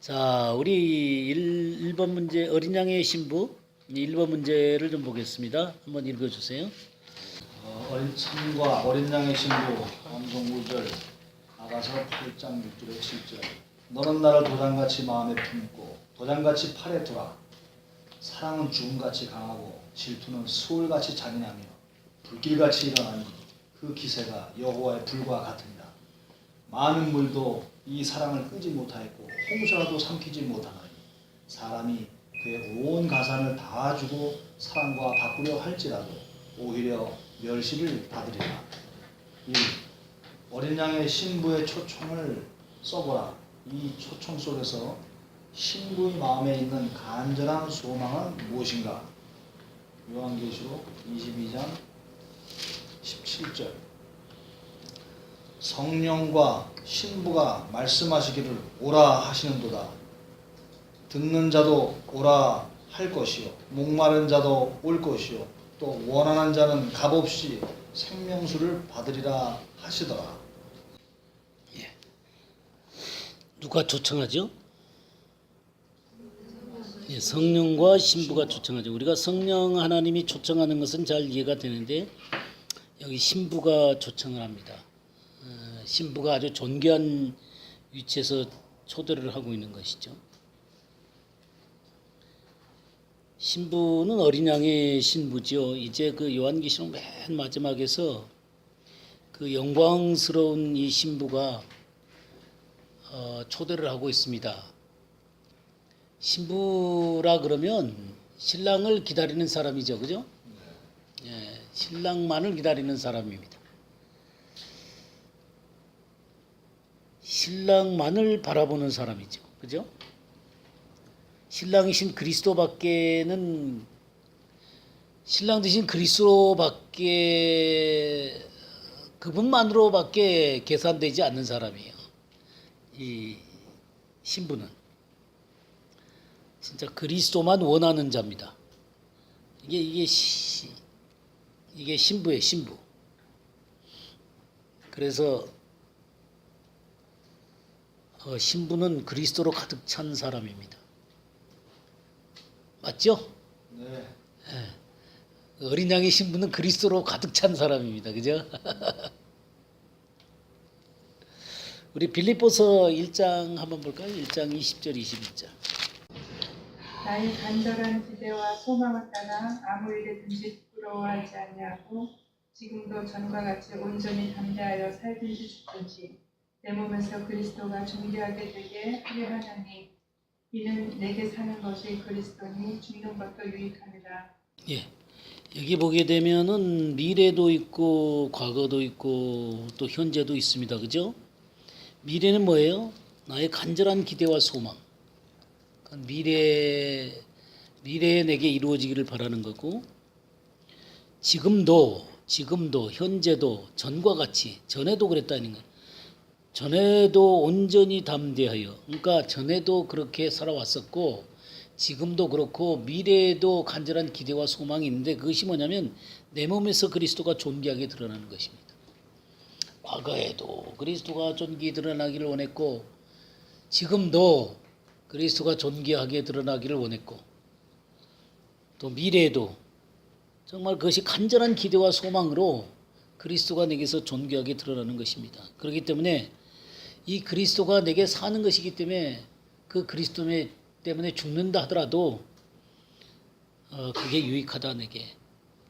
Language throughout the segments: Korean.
자, 우리 1번 문제 어린 양의 신부 1번 문제를 좀 보겠습니다. 한번 읽어 주세요. 어린 참과 어린 양의 신부 암송 5절 아가서 8장 6절에 7절 너는 나를 도장같이 마음에 품고 도장같이 팔에 두라. 사랑은 죽음같이 강하고 질투는 수월같이 잔인하며 불길같이 일어나니 그 기세가 여호와의 불과 같으니라. 많은 물도 이 사랑을 끄지 못하였고 홍수라도 삼키지 못하나니 사람이 그의 온 가산을 다 주고 사랑과 바꾸려 할지라도 오히려 멸시를 받으리라. 1. 어린 양의 신부의 초청을 써보라. 이 초청 속에서 신부의 마음에 있는 간절한 소망은 무엇인가? 요한계시록 22장 17절 성령과 신부가 말씀하시기를 오라 하시는도다. 듣는 자도 오라 할 것이요 목마른 자도 올 것이요 또 원하는 자는 값없이 생명수를 받으리라 하시더라. 누가 초청하죠? 예, 성령과 신부가 초청하죠. 우리가 성령 하나님이 초청하는 것은 잘 이해가 되는데 여기 신부가 초청을 합니다. 신부가 아주 존귀한 위치에서 초대를 하고 있는 것이죠. 신부는 어린 양의 신부죠. 이제 그 요한계시록 맨 마지막에서 그 영광스러운 이 신부가 초대를 하고 있습니다. 신부라 그러면 신랑을 기다리는 사람이죠, 그죠? 예, 신랑만을 기다리는 사람입니다. 신랑만을 바라보는 사람이죠, 그죠? 신랑이신 그리스도밖에는 신랑 되신 그리스도밖에 그분만으로밖에 계산되지 않는 사람이에요. 이 신부는 진짜 그리스도만 원하는 자입니다. 이게 신부예요, 신부. 그래서 신부는 그리스도로 가득 찬 사람입니다. 맞죠? 네. 예. 어린 양의 신부는 그리스도로 가득 찬 사람입니다. 그죠? 우리 빌립보서 1장 한번 볼까요? 1장 20절 21절. 나의 간절한 기대와 소망을 따라 아무 일에든지 부끄러워하지 아니하고 지금도 전과 같이 온전히 담대하여 살든지 죽든지 내 몸에서 그리스도가 존귀하게 되게 하려 하나니 이는 내게 사는 것이 그리스도니 죽는 것도 유익함이라. 예. 여기 보게 되면은 미래도 있고 과거도 있고 또 현재도 있습니다. 그죠? 미래는 뭐예요? 나의 간절한 기대와 소망. 미래에 내게 이루어지기를 바라는 거고, 지금도 현재도 전과 같이 전에도 그랬다는 거예요. 전에도 온전히 담대하여, 그러니까 전에도 그렇게 살아왔었고 지금도 그렇고 미래에도 간절한 기대와 소망이 있는데 그것이 뭐냐면 내 몸에서 그리스도가 존귀하게 드러나는 것입니다. 과거에도 그리스도가 존귀히 드러나기를 원했고 지금도 그리스도가 존귀하게 드러나기를 원했고 또 미래에도 정말 그것이 간절한 기대와 소망으로 그리스도가 내게서 존귀하게 드러나는 것입니다. 그렇기 때문에 이 그리스도가 내게 사는 것이기 때문에 그 그리스도 때문에 죽는다 하더라도 그게 유익하다 내게.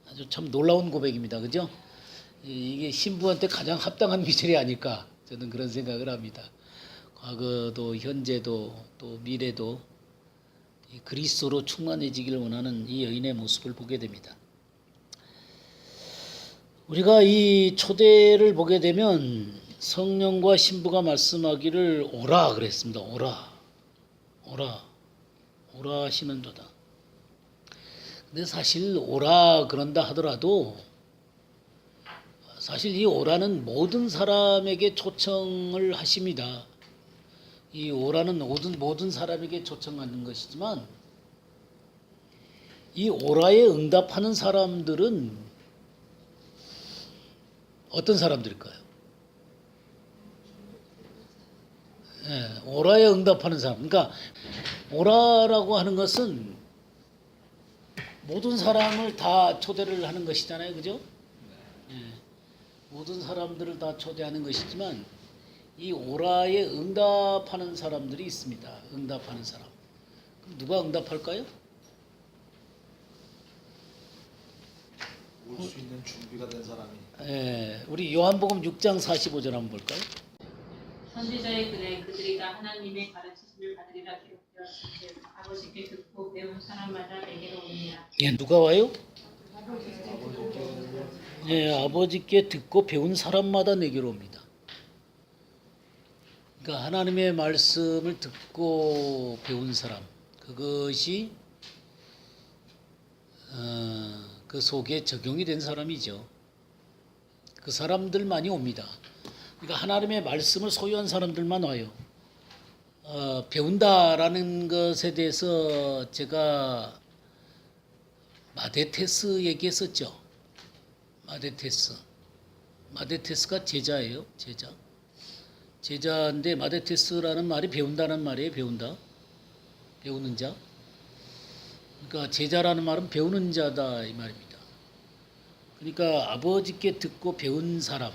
아주 참 놀라운 고백입니다. 그죠? 이게 신부한테 가장 합당한 기절이 아닐까 저는 그런 생각을 합니다. 과거도 현재도 또 미래도 이 그리스도로 충만해지기를 원하는 이 여인의 모습을 보게 됩니다. 우리가 이 초대를 보게 되면 성령과 신부가 말씀하기를 오라 그랬습니다. 오라 하시는도다. 근데 사실 오라 그런다 하더라도 사실 이 오라는 모든 사람에게 초청을 하십니다. 이 오라는 모든 사람에게 초청하는 것이지만 이 오라에 응답하는 사람들은 어떤 사람들일까요? 예, 오라에 응답하는 사람. 그러니까 오라라고 하는 것은 모든 사람을 다 초대를 하는 것이잖아요, 그죠? 예, 모든 사람들을 다 초대하는 것이지만 이 오라에 응답하는 사람들이 있습니다. 응답하는 사람. 그럼 누가 응답할까요? 올 수 있는 준비가 된 사람이. 예, 우리 요한복음 6장 45절 한번 볼까요? 선지자의 글에 그들이 다 하나님의 가르치심을 받으리라 기록되었은즉 아버지께 듣고 배운 사람마다 내게로 오니라. 예, 누가 와요? 예, 아버지께 듣고 배운 사람마다 내게로 옵니다. 그러니까 하나님의 말씀을 듣고 배운 사람, 그것이 그 속에 적용이 된 사람이죠. 그 사람들만이 옵니다. 그러니까 하나님의 말씀을 소유한 사람들만 와요. 배운다라는 것에 대해서 제가 마데테스 얘기했었죠. 마데테스가 제자예요. 제자인데 마데테스라는 말이 배운다는 말이에요. 배우는 자. 그러니까 제자라는 말은 배우는 자다 이 말입니다. 그러니까 아버지께 듣고 배운 사람.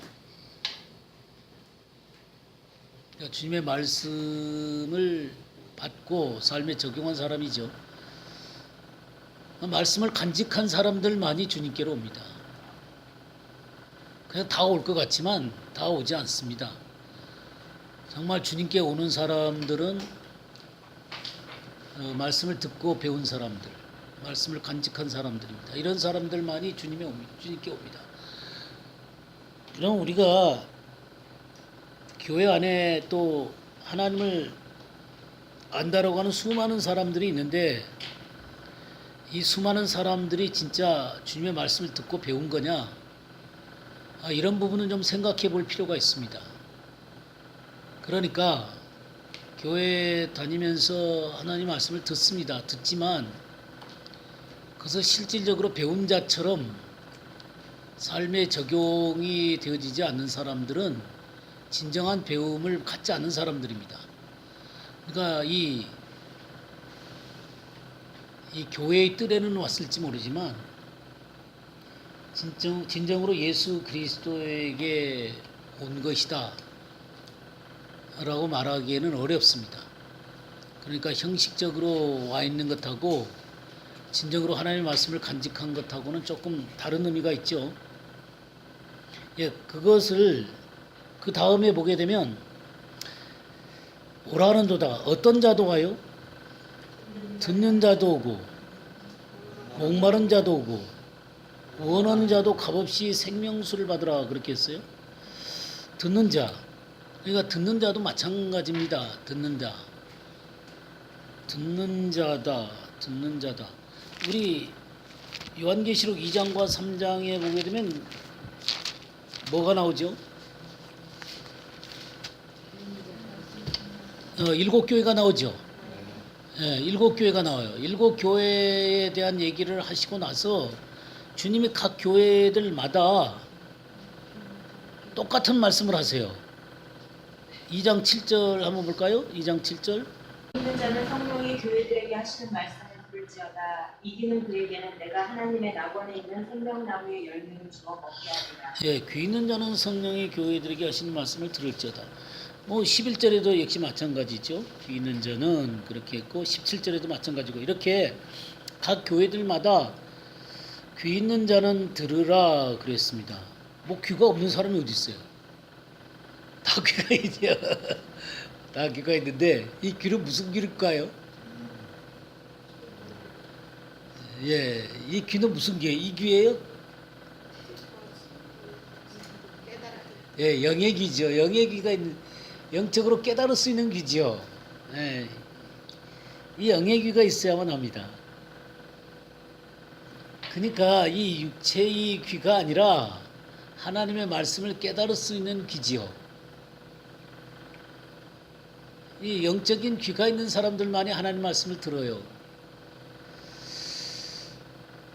그러니까 주님의 말씀을 받고 삶에 적용한 사람이죠. 말씀을 간직한 사람들만이 주님께로 옵니다. 그냥 다 올 것 같지만 다 오지 않습니다. 정말 주님께 오는 사람들은 말씀을 듣고 배운 사람들, 말씀을 간직한 사람들입니다. 이런 사람들만이 주님께 옵니다. 그럼 우리가 교회 안에 또 하나님을 안다라고 하는 수많은 사람들이 있는데 이 수많은 사람들이 진짜 주님의 말씀을 듣고 배운 거냐? 이런 부분은 좀 생각해 볼 필요가 있습니다. 그러니까 교회 다니면서 하나님 말씀을 듣습니다. 듣지만 그것을 실질적으로 배운 자처럼 삶에 적용이 되어지지 않는 사람들은 진정한 배움을 갖지 않는 사람들입니다. 그러니까 이 교회의 뜰에는 왔을지 모르지만 진정으로 예수 그리스도에게 온 것이다 라고 말하기에는 어렵습니다. 그러니까 형식적으로 와 있는 것하고 진정으로 하나님의 말씀을 간직한 것하고는 조금 다른 의미가 있죠. 예, 그것을 그 다음에 보게 되면 오라는 도다. 어떤 자도 와요? 듣는 자도 오고 목마른 자도 오고 원하는 자도 값없이 생명수를 받으라 그렇게 했어요. 듣는 자. 그러니까 듣는 자도 마찬가지입니다. 듣는 자다. 우리 요한계시록 2장과 3장에 보게 되면 뭐가 나오죠? 7교회가 나오죠. 예, 7교회가 나와요. 7교회에 대한 얘기를 하시고 나서 주님이 각 교회들마다 똑같은 말씀을 하세요. 2장 7절 한번 볼까요? 2장 7절. 이기는 자는 성령이 교회들에게 하시는 말씀을 들을지어다. 이기는 그에게는 내가 하나님의 낙원에 있는 생명나무의 열매를 주어 먹게 하리라. 예, 귀 있는 자는 성령이 교회들에게 하시는 말씀을 들을지어다. 11절에도 역시 마찬가지죠. 귀 있는 자는 그렇게 했고 17절에도 마찬가지고 이렇게 각 교회들마다 귀 있는 자는 들으라 그랬습니다. 귀가 없는 사람이 어디 있어요? 다 귀가 있죠. 다 귀가 있는데 이 귀는 무슨 귀일까요? 예, 이 귀는 무슨 귀예요? 이 귀예요? 예, 영의 귀죠. 영의 귀가 있는 영적으로 깨달을 수 있는 귀죠. 예, 이 영의 귀가 있어야만 합니다. 그러니까 이 육체의 귀가 아니라 하나님의 말씀을 깨달을 수 있는 귀지요. 이 영적인 귀가 있는 사람들만이 하나님 말씀을 들어요.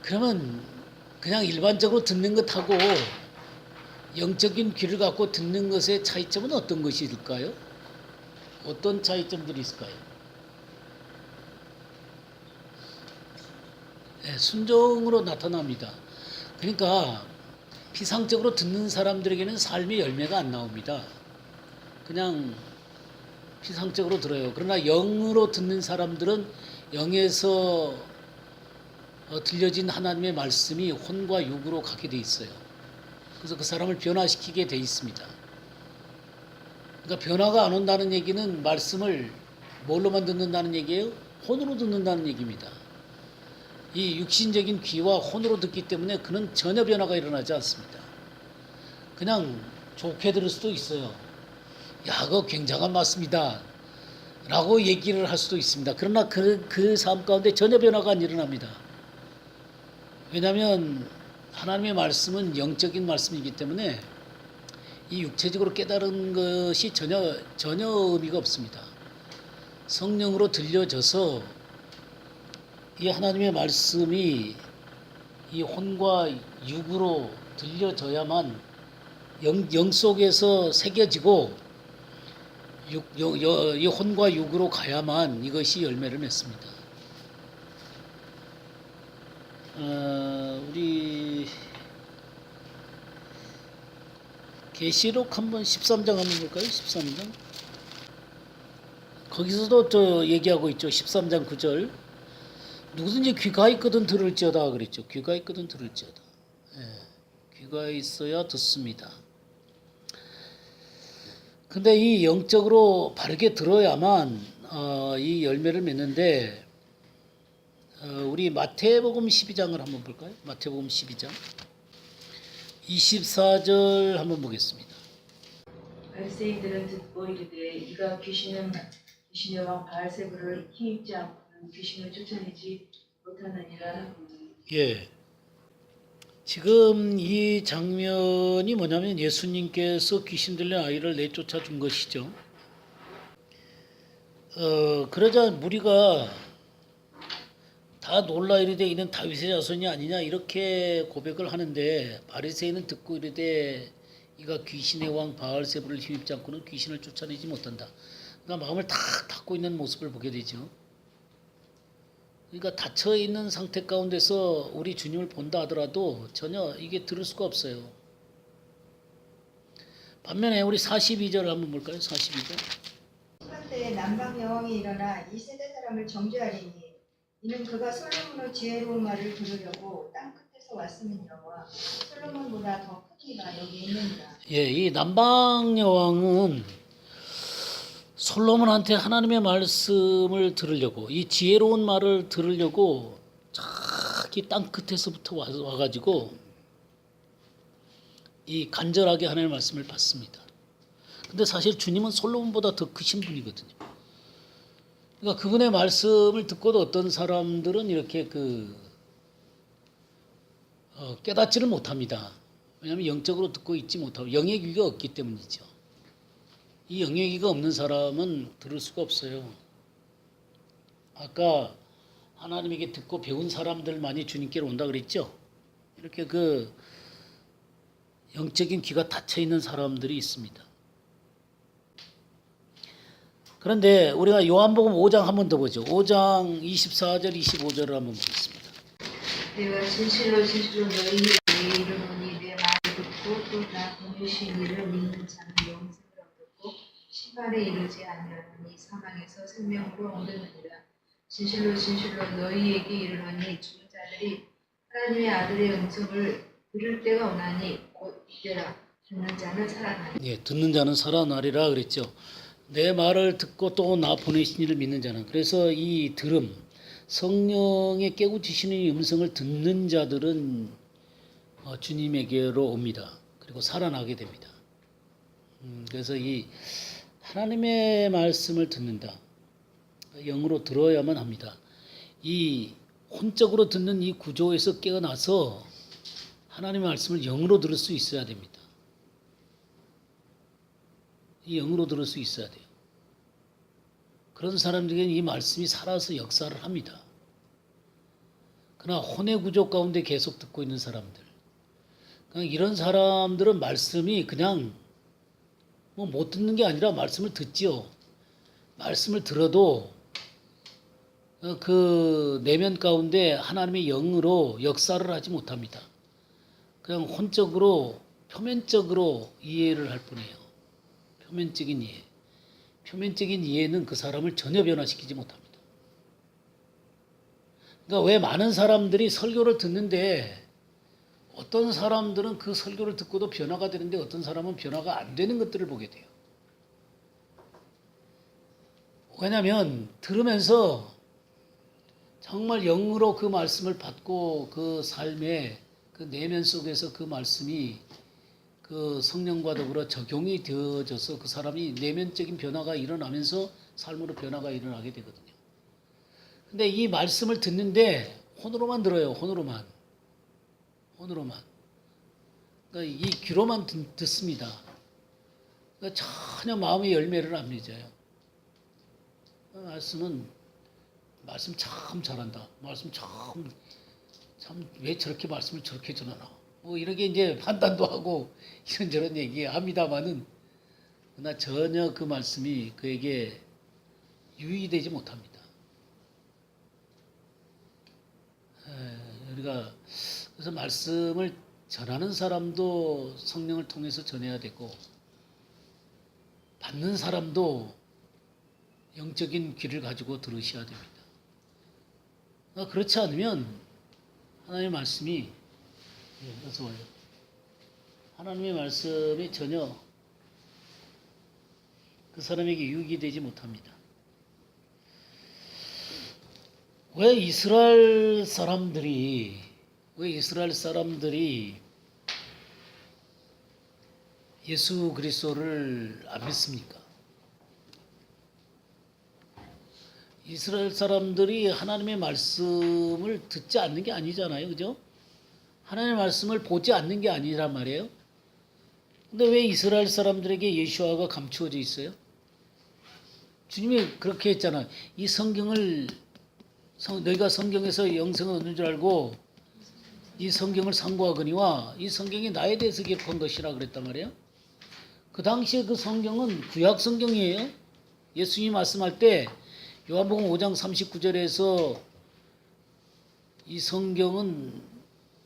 그러면 그냥 일반적으로 듣는 것하고 영적인 귀를 갖고 듣는 것의 차이점은 어떤 것일까요? 어떤 차이점들이 있을까요? 네, 순종으로 나타납니다. 그러니까 피상적으로 듣는 사람들에게는 삶의 열매가 안 나옵니다. 그냥 피상적으로 들어요. 그러나 영으로 듣는 사람들은 영에서 들려진 하나님의 말씀이 혼과 육으로 가게 돼 있어요. 그래서 그 사람을 변화시키게 돼 있습니다. 그러니까 변화가 안 온다는 얘기는 말씀을 뭘로만 듣는다는 얘기예요? 혼으로 듣는다는 얘기입니다. 이 육신적인 귀와 혼으로 듣기 때문에 그는 전혀 변화가 일어나지 않습니다. 그냥 좋게 들을 수도 있어요. 야, 그거 굉장한 말씀이다 라고 얘기를 할 수도 있습니다. 그러나 그 삶 가운데 전혀 변화가 안 일어납니다. 왜냐하면 하나님의 말씀은 영적인 말씀이기 때문에 이 육체적으로 깨달은 것이 전혀 의미가 없습니다. 성령으로 들려져서 이 하나님의 말씀이 이 혼과 육으로 들려져야만 영 속에서 새겨지고 이 혼과 육으로 가야만 이것이 열매를 맺습니다. 우리 계시록 한번 13장 한번 볼까요? 13장. 거기서도 저 얘기하고 있죠. 13장 9절. 누구든지 귀가 있거든 들을지어다 그랬죠. 귀가 있거든 들을지어다. 예, 귀가 있어야 듣습니다. 근데 이 영적으로 바르게 들어야만 이 열매를 맺는데 우리 마태복음 12장을 한번 볼까요? 마태복음 12장 24절 한번 보겠습니다. 바리새인들은 듣고 이르되 이가 귀신의 왕 바알세불을 힘입지 않고는 귀신을 쫓아내지 못하느니라. 예. 지금 이 장면이 뭐냐면 예수님께서 귀신 들린 아이를 내쫓아 준 것이죠. 그러자 무리가 다 놀라 이르되 이는 다윗의 자손이 아니냐 이렇게 고백을 하는데 바리새인은 듣고 이르되 이가 귀신의 왕 바알세불을 힘입지 않고는 귀신을 쫓아내지 못한다. 그러니까 마음을 탁 닫고 있는 모습을 보게 되죠. 그러니까 닫혀 있는 상태 가운데서 우리 주님을 본다 하더라도 전혀 이게 들을 수가 없어요. 반면에 우리 42절을 한번 볼까요? 42절. 시간 때에 남방 여왕이 일어나 이 세대 사람을 정죄하리니 이는 그가 솔로몬의 지혜로운 말을 들으려고 땅 끝에서 왔음이니라. 솔로몬보다 더 큰 이가 여기 있느니라. 예, 이 남방 여왕은 솔로몬한테 하나님의 말씀을 들으려고 이 지혜로운 말을 들으려고 저기 땅 끝에서부터 와가지고 이 간절하게 하나님의 말씀을 받습니다. 근데 사실 주님은 솔로몬보다 더 크신 분이거든요. 그러니까 그분의 말씀을 듣고도 어떤 사람들은 이렇게 깨닫지를 못합니다. 왜냐하면 영적으로 듣고 있지 못하고 영의 귀가 없기 때문이죠. 이 영의 귀가 없는 사람은 들을 수가 없어요. 아까 하나님에게 듣고 배운 사람들만이 주님께로 온다 그랬죠. 이렇게 영적인 귀가 닫혀 있는 사람들이 있습니다. 그런데 우리가 요한복음 5장 한 번 더 보죠. 5장 24절 25절을 한번 보겠습니다. 내가 진실로 너희에게 이르노니 내 말을 듣고 또 나 보내신 이를 믿는 자는 영생을 얻고 심판에 이르지 아니하노니 사망에서 생명으로 얻으느니라. 진실로 너희에게 이르노니 죽은 자들이 하나님의 아들의 음성을 들을 때가 오나니 곧 이때라. 듣는 자는 살아나리라. 예, 듣는 자는 살아나리라 그랬죠. 내 말을 듣고 또 나 보내신 이를 믿는 자는. 그래서 이 들음, 성령의 깨우치시는 이 음성을 듣는 자들은 주님에게로 옵니다. 그리고 살아나게 됩니다. 그래서 이 하나님의 말씀을 듣는다. 영으로 들어야만 합니다. 이 혼적으로 듣는 이 구조에서 깨어나서 하나님의 말씀을 영으로 들을 수 있어야 됩니다. 이 영으로 들을 수 있어야 돼요. 그런 사람들에게는 이 말씀이 살아서 역사를 합니다. 그러나 혼의 구조 가운데 계속 듣고 있는 사람들, 그냥 이런 사람들은 말씀이 그냥 못 듣는 게 아니라 말씀을 듣지요. 말씀을 들어도 그 내면 가운데 하나님의 영으로 역사를 하지 못합니다. 그냥 혼적으로 표면적으로 이해를 할 뿐이에요. 표면적인 이해. 표면적인 이해는 그 사람을 전혀 변화시키지 못합니다. 그러니까 왜 많은 사람들이 설교를 듣는데 어떤 사람들은 그 설교를 듣고도 변화가 되는데 어떤 사람은 변화가 안 되는 것들을 보게 돼요. 왜냐하면 들으면서 정말 영으로 그 말씀을 받고 그 삶의 그 내면 속에서 그 말씀이 그 성령과 더불어 적용이 되어져서 그 사람이 내면적인 변화가 일어나면서 삶으로 변화가 일어나게 되거든요. 근데 이 말씀을 듣는데 혼으로만 들어요. 혼으로만. 그러니까 이 귀로만 듣습니다. 그러니까 전혀 마음의 열매를 안 맺어요. 말씀 참 잘한다. 말씀 참 왜 저렇게 말씀을 저렇게 전하나. 뭐 이렇게 이제 판단도 하고 이런저런 얘기 합니다만은 그러나 전혀 그 말씀이 그에게 유익되지 못합니다. 우리가 그래서 말씀을 전하는 사람도 성령을 통해서 전해야 되고 받는 사람도 영적인 귀를 가지고 들으셔야 됩니다. 그렇지 않으면 하나님의 말씀이 어서 와요. 하나님의 말씀이 전혀 그 사람에게 유익이 되지 못합니다. 왜 이스라엘 사람들이 예수 그리스도를 안 믿습니까? 이스라엘 사람들이 하나님의 말씀을 듣지 않는 게 아니잖아요. 그죠? 하나님의 말씀을 보지 않는 게 아니란 말이에요. 근데 왜 이스라엘 사람들에게 예수화가 감추어져 있어요? 주님이 그렇게 했잖아. 이 성경을 너희가 성경에서 영생을 얻는 줄 알고 이 성경을 상고하거니와 이 성경이 나에 대해서 기록한 것이라 그랬단 말이에요. 그 당시에 그 성경은 구약 성경이에요. 예수님이 말씀할 때 요한복음 5장 39절에서 이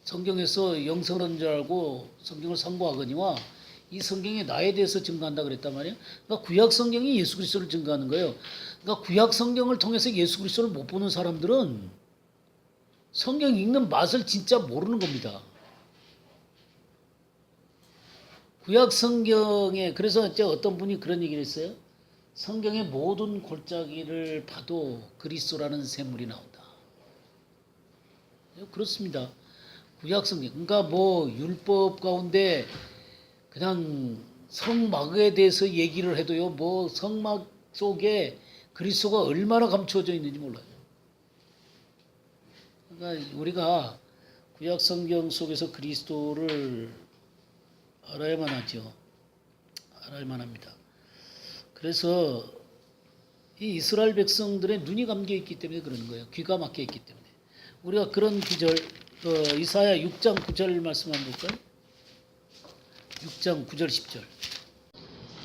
성경에서 영생을 얻는 줄 알고 성경을 상고하거니와 이 성경이 나에 대해서 증거한다 그랬단 말이에요. 그러니까 구약 성경이 예수 그리스도를 증거하는 거예요. 그러니까 구약 성경을 통해서 예수 그리스도를 못 보는 사람들은 성경 읽는 맛을 진짜 모르는 겁니다. 구약 성경에 그래서 이제 어떤 분이 그런 얘기를 했어요. 성경의 모든 골짜기를 봐도 그리스도라는 샘물이 나온다. 그렇습니다. 구약 성경. 그러니까 뭐 율법 가운데 그냥 성막에 대해서 얘기를 해도요. 뭐 성막 속에 그리스도가 얼마나 감추어져 있는지 몰라요. 그러니까 우리가 구약 성경 속에서 그리스도를 알아야만 하죠. 알아야만 합니다. 그래서 이 이스라엘 백성들의 눈이 감겨 있기 때문에 그러는 거예요. 귀가 막혀 있기 때문에. 우리가 그런 구절, 이사야 6장 9절 말씀 한번 볼까요? 6장 9절 10절.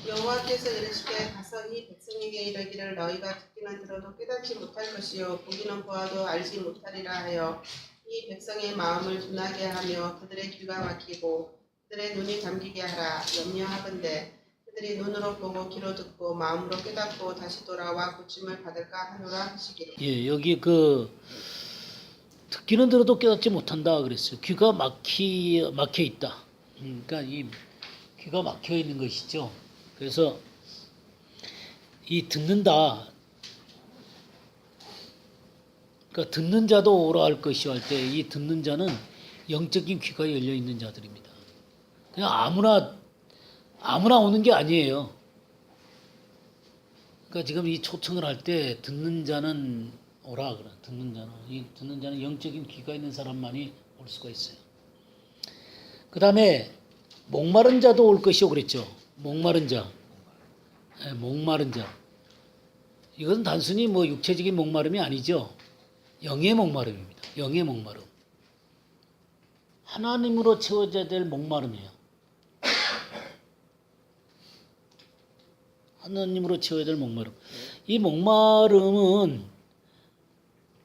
여호와께서 이르시되 가서 이 백성에게 이르기를 너희가 듣기는 들어도 깨닫지 못할 것이요 보기는 보아도 알지 못하리라 하여 이 백성의 마음을 둔하게 하며 그들의 귀가 막히고 그들의 눈이 감기게 하라. 염려하건대 그들이 눈으로 보고 귀로 듣고 마음으로 깨닫고 다시 돌아와 고침을 받을까 하노라 하시기를. 예, 여기 듣기는 들어도 깨닫지 못한다 그랬어요. 귀가 막혀 있다. 그러니까 이 귀가 막혀 있는 것이죠. 그래서 이 듣는다. 그러니까 듣는 자도 오라 할 것이요 할 때 이 듣는 자는 영적인 귀가 열려 있는 자들입니다. 그냥 아무나 오는 게 아니에요. 그러니까 지금 이 초청을 할 때 듣는 자는 오라 그래. 듣는 자는 영적인 귀가 있는 사람만이 올 수가 있어요. 그 다음에 목마른 자도 올 것이요 그랬죠. 목마른 자. 네, 목마른 자. 이것은 단순히 뭐 육체적인 목마름이 아니죠. 영의 목마름입니다. 영의 목마름. 하나님으로 채워져야 될 목마름이에요. 하나님으로 채워야 될 목마름. 이 목마름은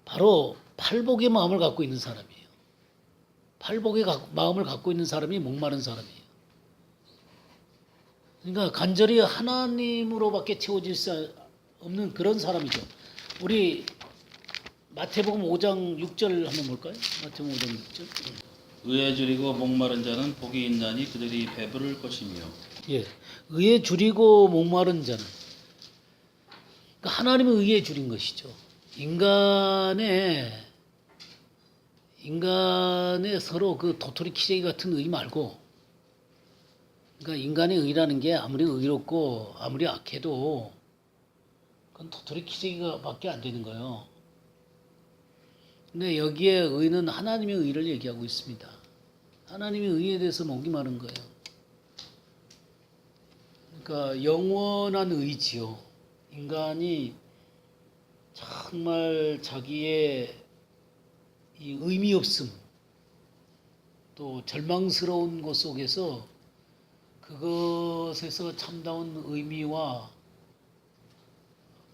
바로 팔복의 마음을 갖고 있는 사람이에요. 팔복의 마음을 갖고 있는 사람이 목마른 사람이에요. 그러니까 간절히 하나님으로밖에 채워질 수 없는 그런 사람이죠. 우리 마태복음 5장 6절 한번 볼까요? 마태복음 5장 6절. 의에 줄이고 목마른 자는 복이 있나니 그들이 배부를 것이며. 예, 의에 줄이고 목마른 자는, 그러니까 하나님의 의에 줄인 것이죠. 인간의 서로 그 도토리 키재기 같은 의 말고, 그러니까 인간의 의라는 게 아무리 의롭고 아무리 악해도 그건 도토리 키재기가밖에 안 되는 거예요. 근데 여기에 의는 하나님의 의를 얘기하고 있습니다. 하나님의 의에 대해서 목이 마른 거예요. 그러니까 영원한 의지요. 인간이 정말 자기의 이 의미 없음, 또 절망스러운 것 속에서 그것에서 참다운 의미와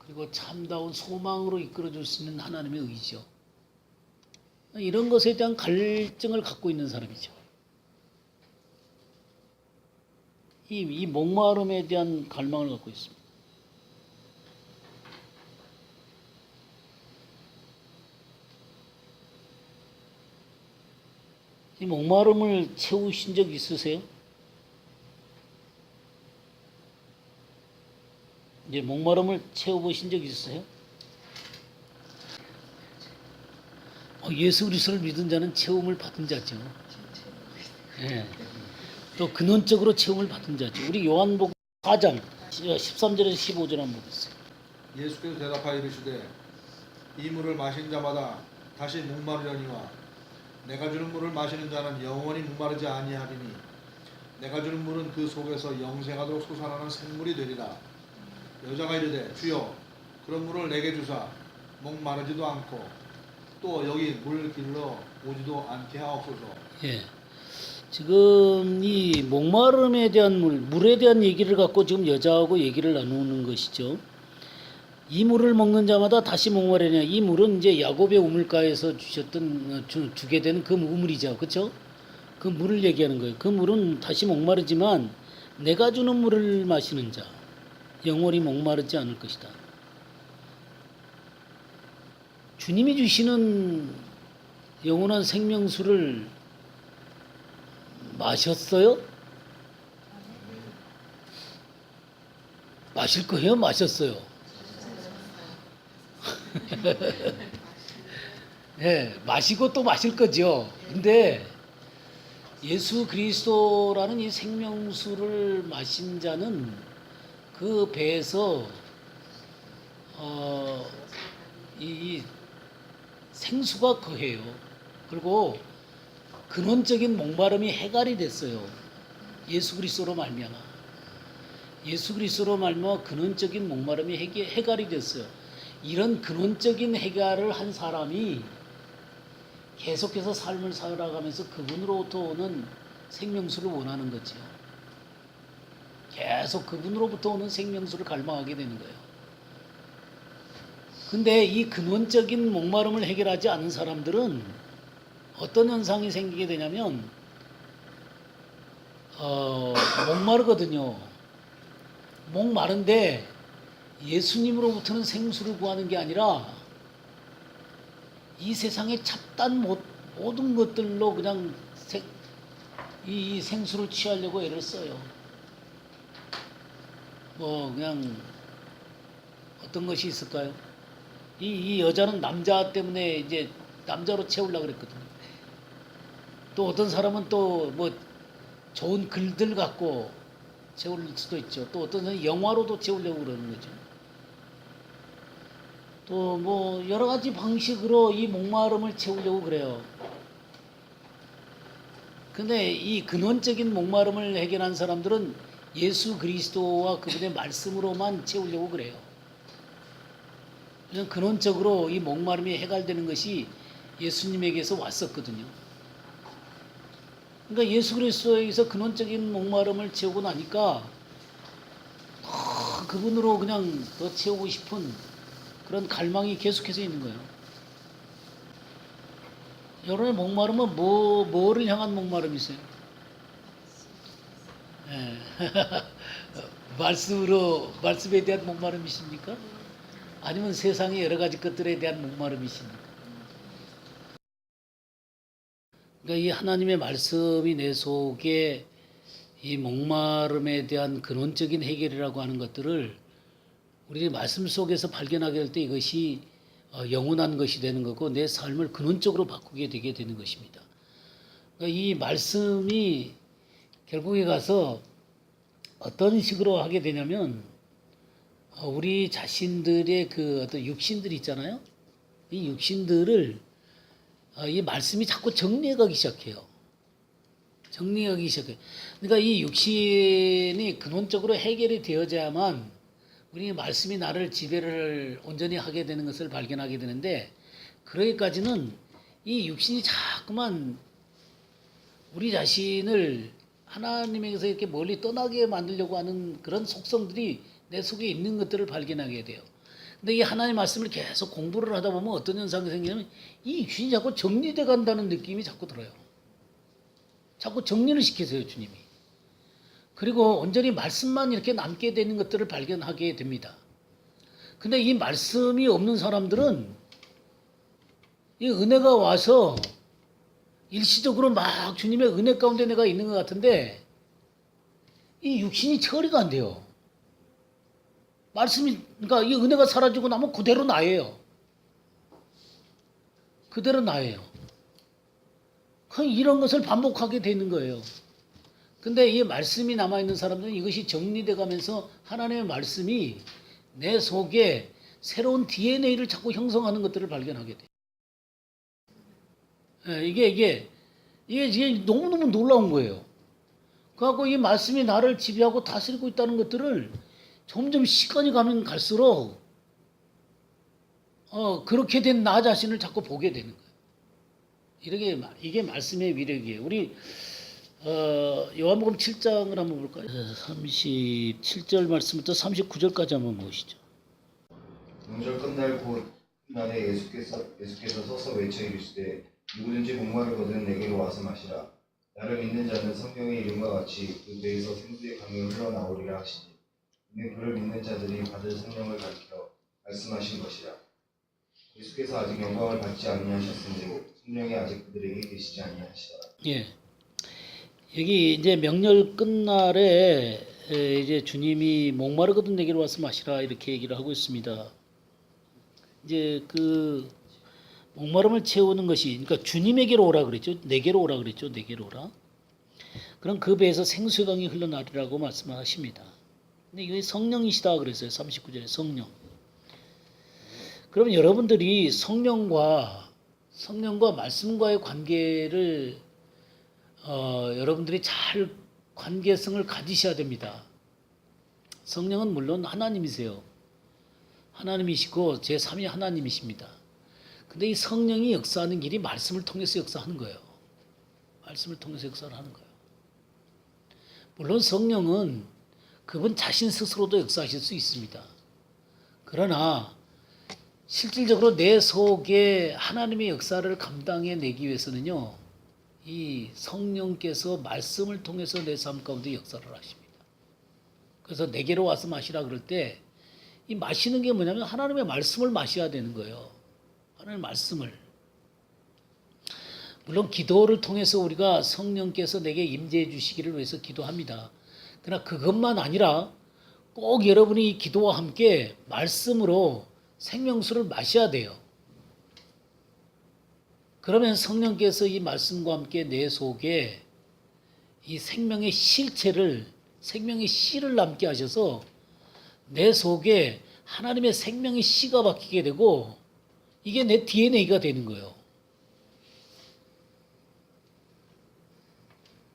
그리고 참다운 소망으로 이끌어줄 수 있는 하나님의 의지요. 이런 것에 대한 갈증을 갖고 있는 사람이죠. 이 목마름에 대한 갈망을 갖고 있습니다. 이 목마름을 채우신 적 있으세요? 이제 목마름을 채워보신 적 있으세요? 예수 그리스도를 믿은 자는 채움을 받은 자죠. 예. 또 근원적으로 채움을 받은 자죠. 우리 요한복음 4장 13절에서 15절 한번 보겠습니다. 예수께서 대답하여 이르시되 이 물을 마신 자마다 다시 목마르려니와 내가 주는 물을 마시는 자는 영원히 목마르지 아니하리니 내가 주는 물은 그 속에서 영생하도록 솟아나는 생물이 되리라. 여자가 이르되 주여 그런 물을 내게 주사 목마르지도 않고 또 여기 물 길러 오지도 않게 하옵소서. 예. 지금 이 목마름에 대한 물에 대한 얘기를 갖고 지금 여자하고 얘기를 나누는 것이죠. 이 물을 먹는 자마다 다시 목마르냐. 이 물은 이제 야곱의 우물가에서 주게 되는 그 우물이죠. 그렇죠? 그 물을 얘기하는 거예요. 그 물은 다시 목마르지만 내가 주는 물을 마시는 자 영원히 목마르지 않을 것이다. 주님이 주시는 영원한 생명수를 마셨어요? 마실 거예요? 마셨어요? 네, 마시고 또 마실 거죠. 근데 예수 그리스도라는 이 생명수를 마신 자는 그 배에서 이 생수가 거해요. 그리고 근원적인 목마름이 해결이 됐어요. 예수 그리스도로 말미암아. 예수 그리스도로 말미암아 근원적인 목마름이 해결이 됐어요. 이런 근원적인 해결을 한 사람이 계속해서 삶을 살아가면서 그분으로부터 오는 생명수를 원하는 거죠. 계속 그분으로부터 오는 생명수를 갈망하게 되는 거예요. 근데 이 근원적인 목마름을 해결하지 않은 사람들은 어떤 현상이 생기게 되냐면 목마르거든요. 목마른데 예수님으로부터는 생수를 구하는 게 아니라 이 세상의 잡단 모든 것들로 그냥 이 생수를 취하려고 애를 써요. 뭐 그냥 어떤 것이 있을까요? 이 여자는 남자 때문에 이제 남자로 채우려고 그랬거든요. 또 어떤 사람은 또 뭐 좋은 글들 갖고 채울 수도 있죠. 또 어떤 사람은 영화로도 채우려고 그러는 거죠. 또 뭐 여러 가지 방식으로 이 목마름을 채우려고 그래요. 근데 이 근원적인 목마름을 해결한 사람들은 예수 그리스도와 그분의 말씀으로만 채우려고 그래요. 그냥 근원적으로 이 목마름이 해결되는 것이 예수님에게서 왔었거든요. 그러니까 예수 그리스도에게서 근원적인 목마름을 채우고 나니까 그분으로 그냥 더 채우고 싶은 그런 갈망이 계속해서 있는 거예요. 여러분의 목마름은 뭐를 향한 목마름이세요? 예. 말씀에 대한 목마름이십니까? 아니면 세상의 여러 가지 것들에 대한 목마름이십니까? 그러니까 이 하나님의 말씀이 내 속에 이 목마름에 대한 근원적인 해결이라고 하는 것들을 우리 말씀 속에서 발견하게 될 때 이것이 영원한 것이 되는 거고 내 삶을 근원적으로 바꾸게 되게 되는 것입니다. 그러니까 이 말씀이 결국에 가서 어떤 식으로 하게 되냐면 우리 자신들의 그 어떤 육신들이 있잖아요. 이 육신들을 이 말씀이 자꾸 정리해가기 시작해요. 정리하기 시작해요. 그러니까 이 육신이 근원적으로 해결이 되어져야만 우리 말씀이 나를 지배를 온전히 하게 되는 것을 발견하게 되는데 그러기까지는 이 육신이 자꾸만 우리 자신을 하나님에게서 이렇게 멀리 떠나게 만들려고 하는 그런 속성들이 내 속에 있는 것들을 발견하게 돼요. 근데 이 하나님 말씀을 계속 공부를 하다 보면 어떤 현상이 생기냐면 이 육신이 자꾸 정리돼 간다는 느낌이 자꾸 들어요. 자꾸 정리를 시키세요, 주님이. 그리고 온전히 말씀만 이렇게 남게 되는 것들을 발견하게 됩니다. 근데 이 말씀이 없는 사람들은 이 은혜가 와서 일시적으로 막 주님의 은혜 가운데 내가 있는 것 같은데 이 육신이 처리가 안 돼요. 말씀이, 그러니까 이 은혜가 사라지고 나면 그대로 나예요. 그대로 나예요. 이런 것을 반복하게 되는 거예요. 근데 이 말씀이 남아있는 사람들은 이것이 정리돼 가면서 하나님의 말씀이 내 속에 새로운 DNA를 자꾸 형성하는 것들을 발견하게 돼요. 이게 너무너무 놀라운 거예요. 그래갖고 이 말씀이 나를 지배하고 다스리고 있다는 것들을 점점 시간이 가면 갈수록 그렇게 된 나 자신을 자꾸 보게 되는 거예요. 이게 말씀의 위력이에요. 우리 요한복음 7장을 한번 볼까요? 37절 말씀부터 39절까지 한번 보시죠. 명절 끝날 곧 그날에 예수께서 서서 외쳐 이르시되 누구든지 목마르거든 내게로 와서 마시라. 나를 믿는 자는 성경의 이름과 같이 그 배에서 생수의 강이 흘러나오리라 하시니 이는 그를 믿는 자들이 받을 성령을 가리켜 말씀하신 것이라. 예수께서 아직 영광을 받지 아니하셨으므로 성령이 아직 그들에게 계시지 아니하시더라. 예. 여기 이제 명절 끝날에 이제 주님이 목마르거든 내게로 와서 마시라 이렇게 얘기를 하고 있습니다. 이제 그 목마름을 채우는 것이 그러니까 주님에게로 오라 그랬죠. 내게로 오라 그랬죠. 내게로 오라. 그럼 그 배에서 생수의 강이 흘러나리라고 말씀하십니다. 근데 이게 성령이시다 그랬어요. 39절에 성령. 그러면 여러분들이 성령과 말씀과의 관계를 여러분들이 잘 관계성을 가지셔야 됩니다. 성령은 물론 하나님이세요. 하나님이시고 제3위 하나님이십니다. 근데 이 성령이 역사하는 길이 말씀을 통해서 역사하는 거예요. 말씀을 통해서 역사를 하는 거예요. 물론 성령은 그분 자신 스스로도 역사하실 수 있습니다. 그러나 실질적으로 내 속에 하나님의 역사를 감당해내기 위해서는요. 이 성령께서 말씀을 통해서 내 삶 가운데 역사를 하십니다. 그래서 내게로 와서 마시라 그럴 때 이 마시는 게 뭐냐면 하나님의 말씀을 마셔야 되는 거예요. 하나님의 말씀을. 물론 기도를 통해서 우리가 성령께서 내게 임재해 주시기를 위해서 기도합니다. 그러나 그것만 아니라 꼭 여러분이 이 기도와 함께 말씀으로 생명수를 마셔야 돼요. 그러면 성령께서 이 말씀과 함께 내 속에 이 생명의 실체를, 생명의 씨를 남게 하셔서 내 속에 하나님의 생명의 씨가 박히게 되고 이게 내 DNA가 되는 거예요.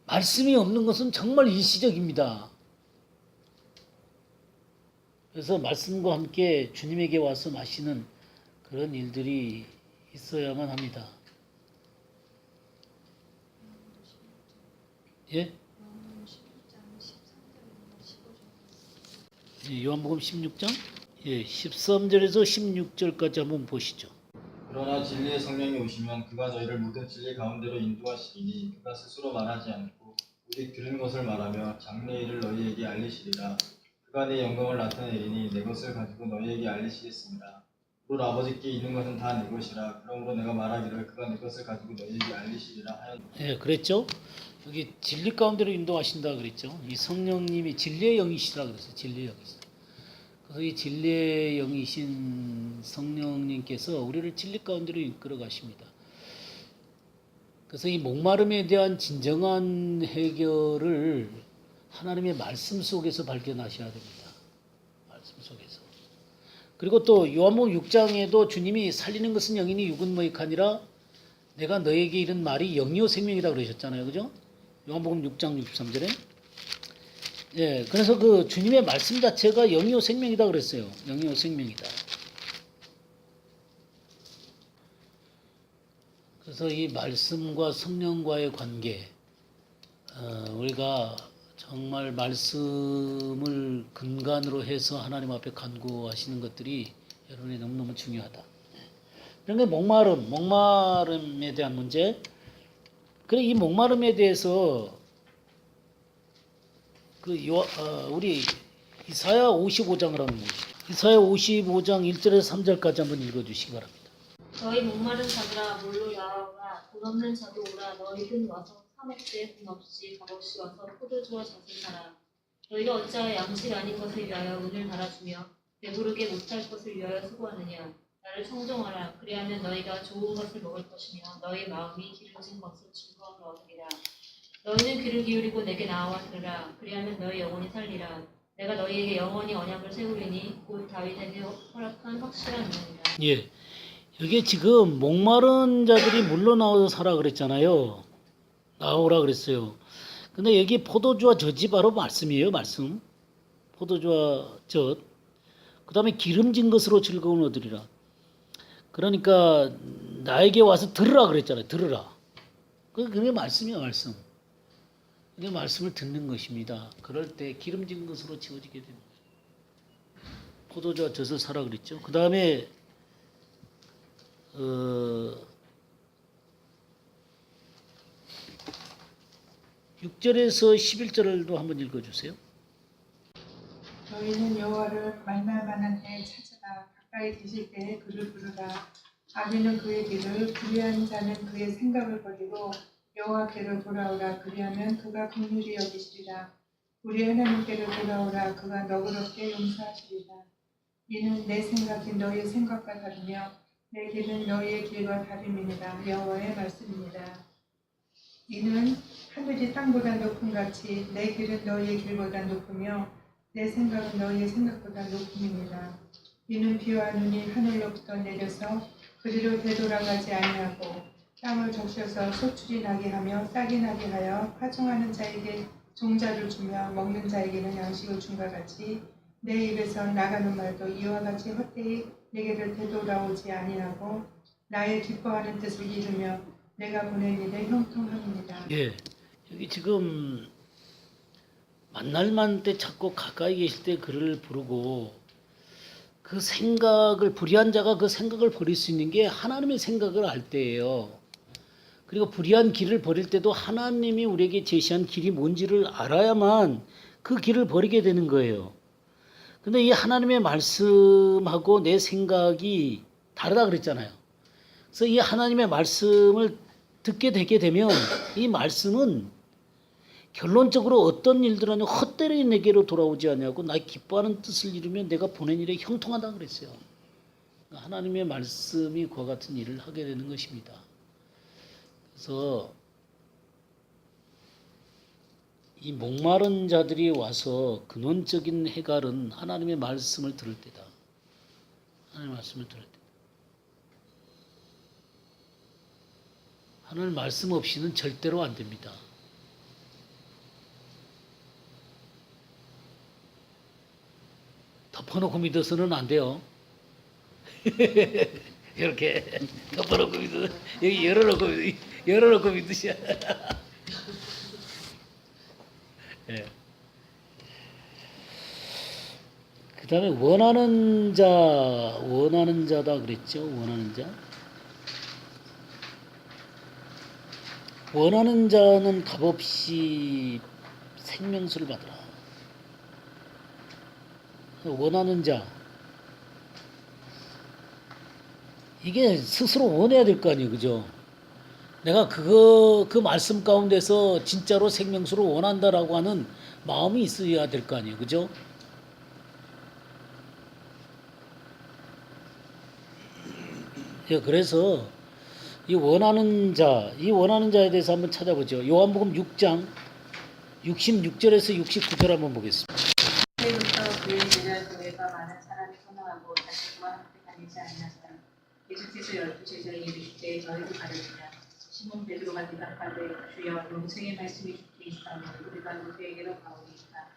말씀이 없는 것은 정말 일시적입니다. 그래서 말씀과 함께 주님에게 와서 마시는 그런 일들이 있어야만 합니다. 예? 요한복음 16장 13절에서 16절까지 한번 보시죠. 그러나 진리의 성령이 오시면 그가 너희를 모든 진리 가운데로 인도하시리니 그가 스스로 말하지 않고 오직 들은 것을 말하며 장래 일을 너희에게 알리시리라. 그가 내 영광을 나타내리니 내 것을 가지고 너희에게 알리시겠습니다. 곧 아버지께 있는 것은 다 내 것이라. 그러므로 내가 말하기를 그가 내 것을 가지고 너희에게 알리시리라 하였노라. 그랬죠. 여기 진리 가운데로 인도하신다 그랬죠. 이 성령님이 진리의 영이시라 그랬어요. 진리의 영이시라. 그래서 이 진리의 영이신 성령님께서 우리를 진리 가운데로 이끌어 가십니다. 그래서 이 목마름에 대한 진정한 해결을 하나님의 말씀 속에서 발견하셔야 됩니다. 말씀 속에서. 그리고 또 요한복음 6장에도 주님이 살리는 것은 영이니 육은 무익하니라 내가 너에게 이른 말이 영이요 생명이다 그러셨잖아요. 그죠? 요한복음 6장 63절에. 그래서 그 주님의 말씀 자체가 영이요 생명이다 그랬어요. 영이요 생명이다. 그래서 이 말씀과 성령과의 관계, 우리가 정말 말씀을 근간으로 해서 하나님 앞에 간구하시는 것들이 여러분이 너무너무 중요하다. 그러니까 목마름에 대한 문제. 그래 이 목마름에 대해서 우리 이사야 55장을 한번 보시죠. 이사야 55장 1절에서 3절까지 한번 읽어주시기 바랍니다. 너희 목마른 자들아 물로 나아오라. 돈 없는 자도 오라. 너희는 와서 사먹되 돈 없이 값없이 와서 포도주와 젖을 사라. 너희가 어찌하여 양식 아닌 것을 위하여 은을 달아주며 배부르게 못할 것을 위하여 수고하느냐. 나를 청종하라. 그리하면 너희가 좋은 것을 먹을 것이며 너희 마음이 기름진 것을 즐거움을 얻으리라. 너희는 귀를 기울이고 내게 나와 들으라. 그리하면 너희 영혼이 살리라. 내가 너희에게 영원히 언약을 세우리니 곧 다윗에게 허락한 확실한 언약이라. 여기 지금 목마른 자들이 물로 나와서 살아 그랬잖아요. 나오라 그랬어요. 근데 여기 포도주와 젖이 바로 말씀이에요. 말씀. 포도주와 젖. 그 다음에 기름진 것으로 즐거움을 얻으리라. 그러니까 나에게 와서 들으라 그랬잖아요. 들으라. 그게 말씀이에요. 말씀. 이게 말씀을 듣는 것입니다. 그럴 때 기름진 것으로 채워지게 됩니다. 포도주와 젖을 사라 그랬죠. 그 다음에 6절에서 11절도 한번 읽어주세요. 너희는 여호와를 만날 만한 때에 찾으라. 가까이 계실 때에 그를 부르라. 악인은 그의 길을, 불의한 자는 그의 생각을 버리고 여호와께로 돌아오라. 그리하면 그가 긍휼히 여기시리라. 우리 하나님께로 돌아오라. 그가 너그럽게 용서하시리라. 이는 내 생각이 너희의 생각과 다르며 내 길은 너희의 길과 다름이니라. 여호와의 말씀입니다. 이는 하늘이 땅보다 높음 같이 내 길은 너희의 길보다 높으며 내 생각은 너희의 생각보다 높음이니라. 이는 비와 눈이 하늘로부터 내려서 그리로 되돌아가지 아니하고 땅을 적셔서 소출이 나게 하며 싹이 나게 하여 파종하는 자에게 종자를 주며 먹는 자에게는 양식을 준과 같이 내 입에서 나가는 말도 이와 같이 헛되이 내게를 되돌아오지 아니하고 나의 기뻐하는 뜻을 이루며 내가 보낸 일에 형통함이니라. 여기 지금 만날만 때 찾고 가까이 계실 때 그를 부르고 그 생각을 불의한 자가 그 생각을 버릴 수 있는 게 하나님의 생각을 알 때예요. 그리고 불의한 길을 버릴 때도 하나님이 우리에게 제시한 길이 뭔지를 알아야만 그 길을 버리게 되는 거예요. 근데 이 하나님의 말씀하고 내 생각이 다르다 그랬잖아요. 그래서 이 하나님의 말씀을 듣게 되게 되면 이 말씀은 결론적으로 어떤 일들은 헛되이 내게로 돌아오지 않냐고 나 기뻐하는 뜻을 이루면 내가 보낸 일에 형통하다 그랬어요. 하나님의 말씀이 그와 같은 일을 하게 되는 것입니다. 그래서 이 목마른 자들이 와서 근원적인 해결은 하나님의 말씀을 들을 때다. 하나님의 말씀을 들을 때. 하나님 말씀 없이는 절대로 안 됩니다. 덮어놓고 믿어서는 안 돼요. 이렇게 덮어놓고 믿어, 여기 열어놓고 믿으셔. 그다음에 원하는 자다 그랬죠. 원하는 자. 원하는 자는 값없이 생명수를 받으라. 원하는 자. 이게 스스로 원해야 될 거 아니에요. 그죠? 내가 그 말씀 가운데서 진짜로 생명수를 원한다라고 하는 마음이 있어야 될 거 아니에요. 그죠? 예, 그래서 이 원하는 자에 대해서 한번 찾아보죠. 요한복음 6장 66절에서 69절 한번 보겠습니다. 그때부터 그의 제자 교회가 많은 사람이 소망하고 다시 그와 함께 다니지 아니하더라. 예수께서 12제자에게 이르시되 너희도 가르치라. 시몬 베드로가 대답하되 주여 영생의 말씀이 주께 있다면 우리가 누구에게로 가오리까.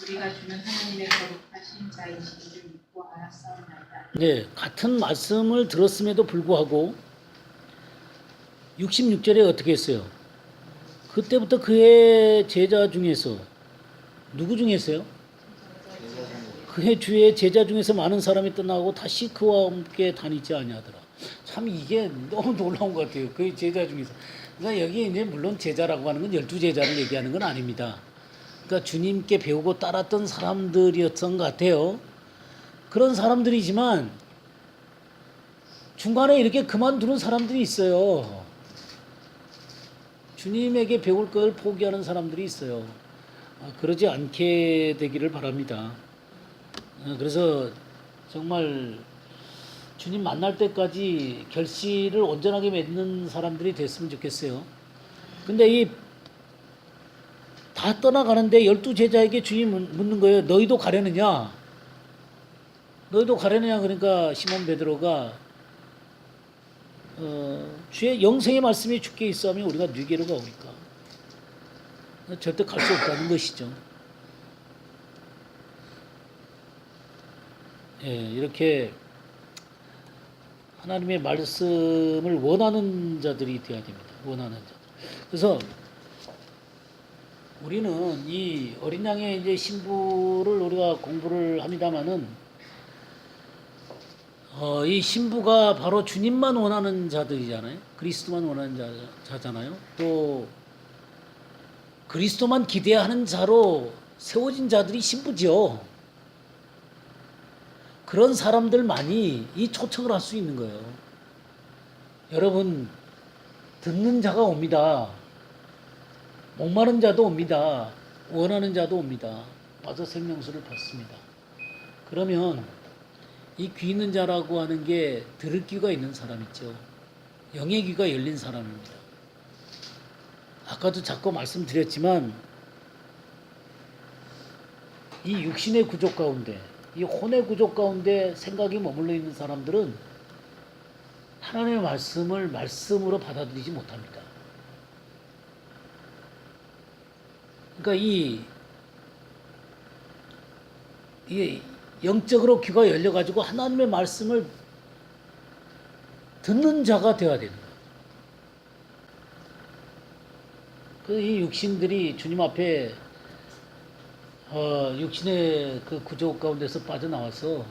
우리가 주는 하나님의 거룩하신 자이시기를 믿고 알았사옵나이다. 네, 같은 말씀을 들었음에도 불구하고 66절에 어떻게 했어요? 그때부터 그의 제자 중에서 누구 중에서요? 그의 주의 제자 중에서 많은 사람이 떠나고 다시 그와 함께 다니지 아니하더라. 참 이게 너무 놀라운 것 같아요. 그의 제자 중에서. 그러니까 여기 이제 물론 제자라고 하는 건 12제자를 얘기하는 건 아닙니다. 그러니까 주님께 배우고 따랐던 사람들이었던 것 같아요. 그런 사람들이지만 중간에 이렇게 그만두는 사람들이 있어요. 주님에게 배울 걸 포기하는 사람들이 있어요. 그러지 않게 되기를 바랍니다. 그래서 정말 주님 만날 때까지 결실을 온전하게 맺는 사람들이 됐으면 좋겠어요. 근데 다 떠나가는데 12제자에게 주님 묻는 거예요. 너희도 가려느냐? 너희도 가려느냐? 그러니까 시몬 베드로가 주의 영생의 말씀이 주께 있어하면 우리가 누구에게로 가오리까? 절대 갈 수 없다는 것이죠. 예, 이렇게 하나님의 말씀을 원하는 자들이 되어야 됩니다. 원하는 자. 그래서 우리는 이 어린 양의 이제 신부를 우리가 공부를 합니다마는 이 신부가 바로 주님만 원하는 자들이잖아요. 그리스도만 원하는 자잖아요. 또 그리스도만 기대하는 자로 세워진 자들이 신부죠. 그런 사람들만이 이 초청을 할 수 있는 거예요. 여러분, 듣는 자가 옵니다. 목마른 자도 옵니다. 원하는 자도 옵니다. 와서 생명수를 받습니다. 그러면 이 귀 있는 자라고 하는 게 들을 귀가 있는 사람 있죠. 영의 귀가 열린 사람입니다. 아까도 자꾸 말씀드렸지만 이 육신의 구조 가운데, 이 혼의 구조 가운데 생각이 머물러 있는 사람들은 하나님의 말씀을 말씀으로 받아들이지 못합니다. 그러니까 이 영적으로 귀가 열려가지고 하나님의 말씀을 듣는 자가 되어야 되는 거예요. 그래서 이 육신들이 주님 앞에 육신의 그 구조 가운데서 빠져나와서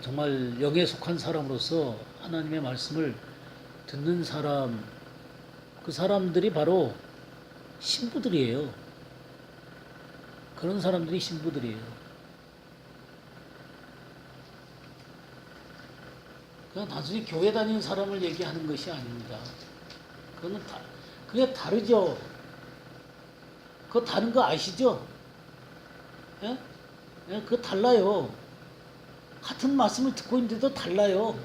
정말 영에 속한 사람으로서 하나님의 말씀을 듣는 사람, 그 사람들이 바로 신부들이에요. 그런 사람들이 신부들이에요. 그냥 단순히 교회 다니는 사람을 얘기하는 것이 아닙니다. 그게 다르죠. 그거 다른 거 아시죠? 예? 예, 그거 달라요. 같은 말씀을 듣고 있는데도 달라요.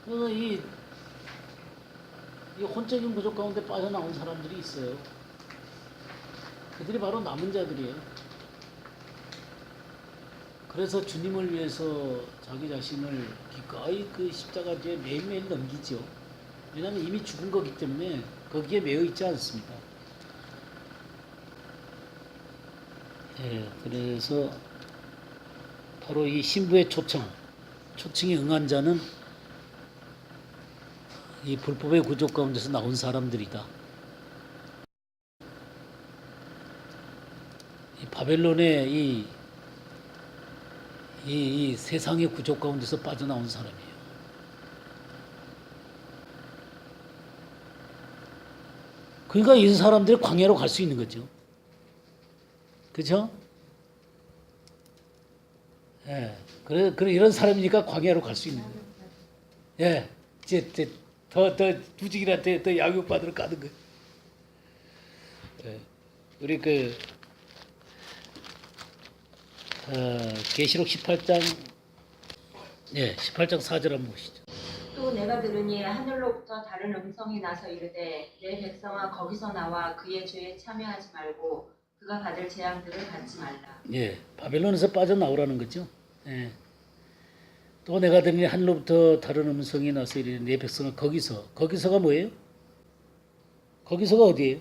그래서 이 혼적인 구조 가운데 빠져나온 사람들이 있어요. 그들이 바로 남은 자들이에요. 그래서 주님을 위해서 자기 자신을 기꺼이 그 십자가 뒤에 매일매일 넘기죠. 왜냐하면 이미 죽은 거기 때문에 거기에 매여 있지 않습니다. 예, 그래서 바로 이 신부의 초청에 응한 자는 이 불법의 구조 가운데서 나온 사람들이다. 이 바벨론의 이 세상의 구조 가운데서 빠져나온 사람이에요. 그러니까 이 사람들이 광야로 갈 수 있는 거죠. 그죠? 예. 그래 이런 사람이니까 광야로 갈 수 있는 거예요. 예. 이제 더 부직이한테 더 양육받으러 가는 거예요. 예. 우리 계시록 18장 18장 4절 한번 보시죠. 또 내가 들으니 하늘로부터 다른 음성이 나서 이르되 내 백성아 거기서 나와 그의 죄에 참여하지 말고 그가 받을 재앙들을 받지 말라. 예, 바벨론에서 빠져나오라는 거죠. 예. 또 내가 들으니 하늘로부터 다른 음성이 나서 이르되 내 백성아 거기서가 뭐예요? 거기서가 어디예요?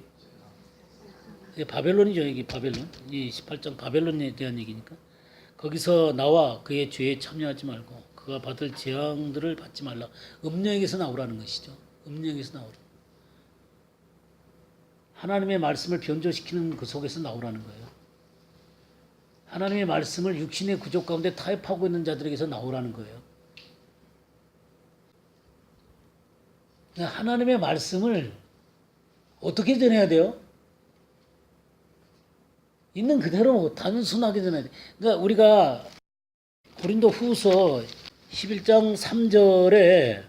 예, 바벨론이죠. 여기 바벨론. 이 18장 바벨론에 대한 얘기니까. 거기서 나와 그의 죄에 참여하지 말고 그가 받을 재앙들을 받지 말라. 음령에서 나오라는 것이죠. 음령에서 나오라. 하나님의 말씀을 변조시키는 그 속에서 나오라는 거예요. 하나님의 말씀을 육신의 구조 가운데 타협하고 있는 자들에게서 나오라는 거예요. 하나님의 말씀을 어떻게 전해야 돼요? 있는 그대로 단순하게 전해야 돼. 그러니까 우리가 고린도 후서 11장 3절에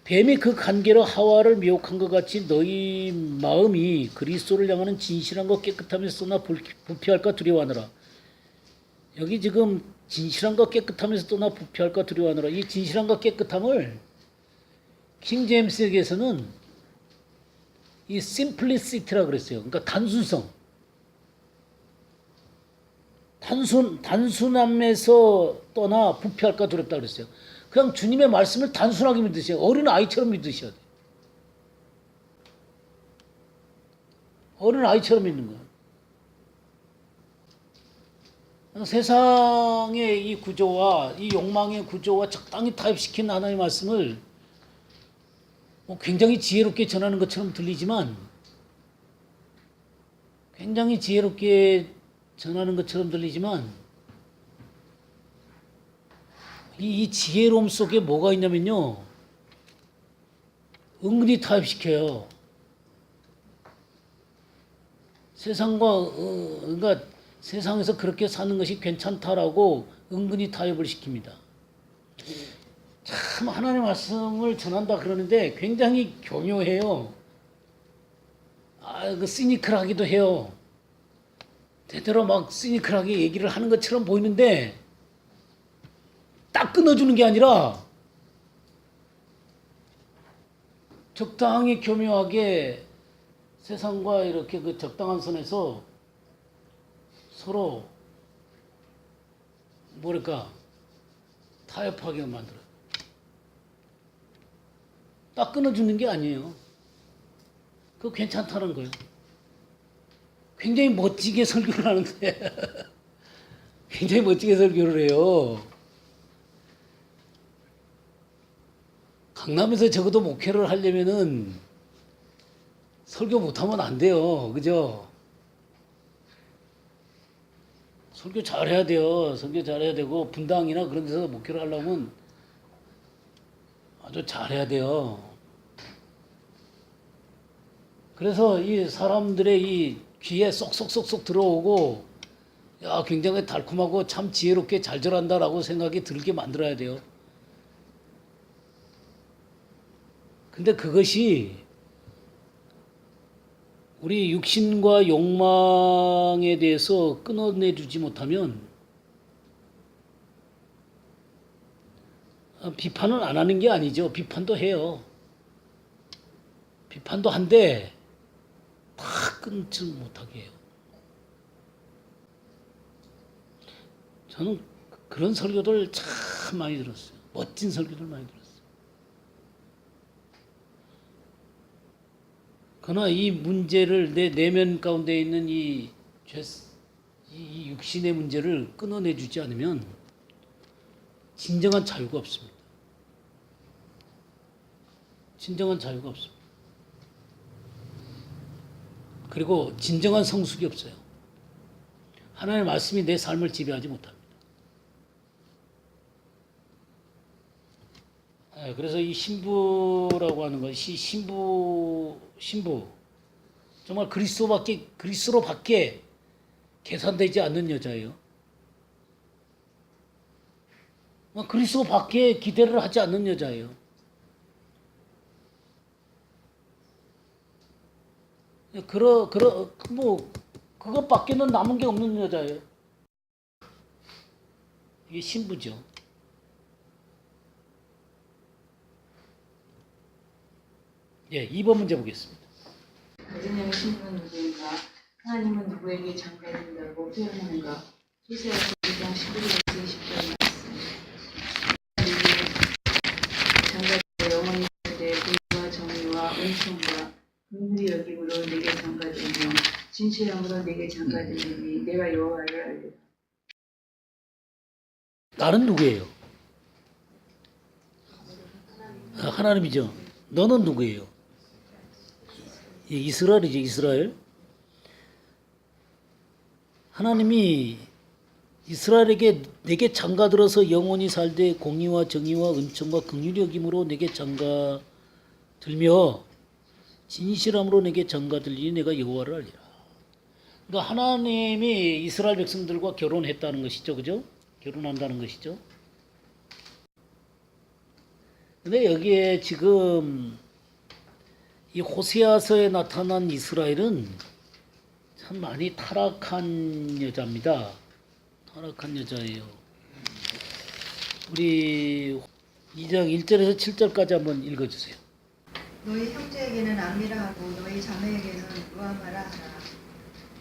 뱀이 그 관계로 하와를 미혹한 것 같이 너희 마음이 그리스도를 향하는 진실한 것 깨끗함에서 떠나 부패할까 두려워하노라. 여기 지금 진실한 것 깨끗함에서 떠나 부패할까 두려워하노라. 이 진실한 것 깨끗함을 킹 제임스에게서는 이 simplicity라고 그랬어요. 그러니까 단순성. 단순함에서 떠나 부패할까 두렵다 그랬어요. 그냥 주님의 말씀을 단순하게 믿으세요. 어린 아이처럼 믿으셔야 돼요. 어린 아이처럼 믿는 거예요. 세상의 이 구조와 이 욕망의 구조와 적당히 타협시킨 하나님의 말씀을 굉장히 지혜롭게 전하는 것처럼 들리지만 이 지혜로움 속에 뭐가 있냐면요. 은근히 타협시켜요. 그러니까 세상에서 그렇게 사는 것이 괜찮다라고 은근히 타협을 시킵니다. 참 하나님의 말씀을 전한다 그러는데 굉장히 교묘해요. 시니컬하기도 해요. 대대로 막 시니컬하게 얘기를 하는 것처럼 보이는데 딱 끊어주는 게 아니라 적당히 교묘하게 세상과 이렇게 그 적당한 선에서 서로 타협하게 만들어요. 딱 끊어주는 게 아니에요. 그거 괜찮다는 거예요. 굉장히 멋지게 설교를 하는데 굉장히 멋지게 설교를 해요. 강남에서 적어도 목회를 하려면은 설교 못하면 안 돼요. 그죠? 설교 잘해야 돼요. 설교 잘해야 되고 분당이나 그런 데서 목회를 하려면 아주 잘해야 돼요. 그래서 이 사람들의 이 귀에 쏙쏙쏙쏙 들어오고 야 굉장히 달콤하고 참 지혜롭게 잘 전한다라고 생각이 들게 만들어야 돼요. 근데 그것이 우리 육신과 욕망에 대해서 끊어내주지 못하면 비판은 안 하는 게 아니죠. 비판도 해요. 비판도 한데 다 끊지 못하게 해요. 저는 그런 설교들 참 많이 들었어요. 멋진 설교들 많이 들었어요. 그러나 이 문제를 내 내면 가운데 있는 이 육신의 문제를 끊어내주지 않으면 진정한 자유가 없습니다. 진정한 자유가 없습니다. 그리고 진정한 성숙이 없어요. 하나님의 말씀이 내 삶을 지배하지 못합니다. 그래서 이 신부라고 하는 것이 신부 정말 그리스도로밖에 계산되지 않는 여자예요. 그리스도밖에 기대를 하지 않는 여자예요. 그것밖에는 남은 게 없는 여자예요. 이게 신부죠. 예, 2번 문제 보겠습니다. 가정형의 신부는 누구인가? 하나님은 누구에게 장가든다고 표현하는가? 호세아서 2장 11절에서 20절 말씀. 장가들의 영원히 내 공의와 정의와 은총과 긍휼히 여김으로 내게 장가들며 진실함으로 내게 장가들리니 내가 여호와를 알리라. 나는 누구예요? 하나님이죠. 너는 누구예요? 이스라엘이죠. 이스라엘. 하나님이 이스라엘에게 내게 장가들어서 영원히 살되 공의와 정의와 은총과 긍휼히 여김으로 내게 장가들며 진실함으로 내게 장가들리니 내가 여호와를 알리라. 그러니까 하나님이 이스라엘 백성들과 결혼했다는 것이죠. 그죠? 결혼한다는 것이죠. 근데 여기에 지금 이 호세아서에 나타난 이스라엘은 참 많이 타락한 여자입니다. 타락한 여자예요. 우리 2장 1절에서 7절까지 한번 읽어주세요. 너희 형제에게는 암미라 하고 너희 자매에게는 루아마라 하라.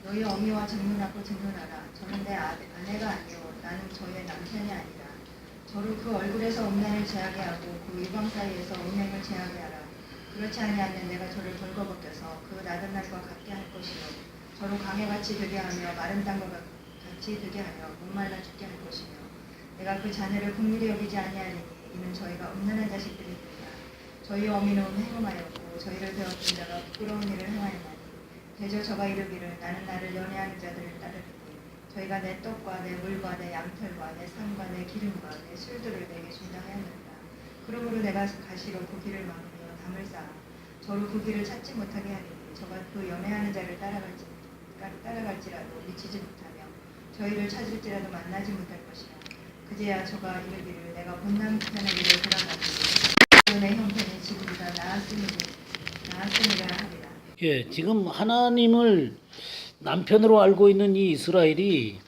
너희 어미와 장문하고 증언하라. 저는 내 아내가 아니요 나는 저의 남편이 아니라. 저로 그 얼굴에서 음란을 제하게 하고 그 이방 사이에서 음행을 제하게 하라. 그렇지 아니하면 내가 저를 벌거벗겨서 그 낮은 날과 같게 할 것이요 저로 강해같이 되게 하며 마른 땅과 같이 되게 하며 목말라 죽게 할 것이며 내가 그 자녀를 긍휼히 여기지 아니하리니 이는 저희가 음란한 자식들이니라. 저희 어미는 행음하였고 저희를 배웠던 자가 부끄러운 일을 행하였나니 대저 저가 이르기를 나는 나를 연애하는 자들을 따르리니 저희가 내 떡과 내 물과 내 양털과 내 삶과 내 기름과 내 술들을 내게 준다 하였느니라. 그러므로 내가 가시로 그 길을 막으며 담을 쌓아 저로 그 길을 찾지 못하게 하리니 저가 그 연애하는 자를 따라갈지라도 미치지 못하며 저희를 찾을지라도 만나지 못할 것이라. 그제야 저가 이르기를 내가 본 남편의 길을 돌아가니 내 형편이 지금보다 나았으니라 하리라. 예, 지금 하나님을 남편으로 알고 있는 이 이스라엘이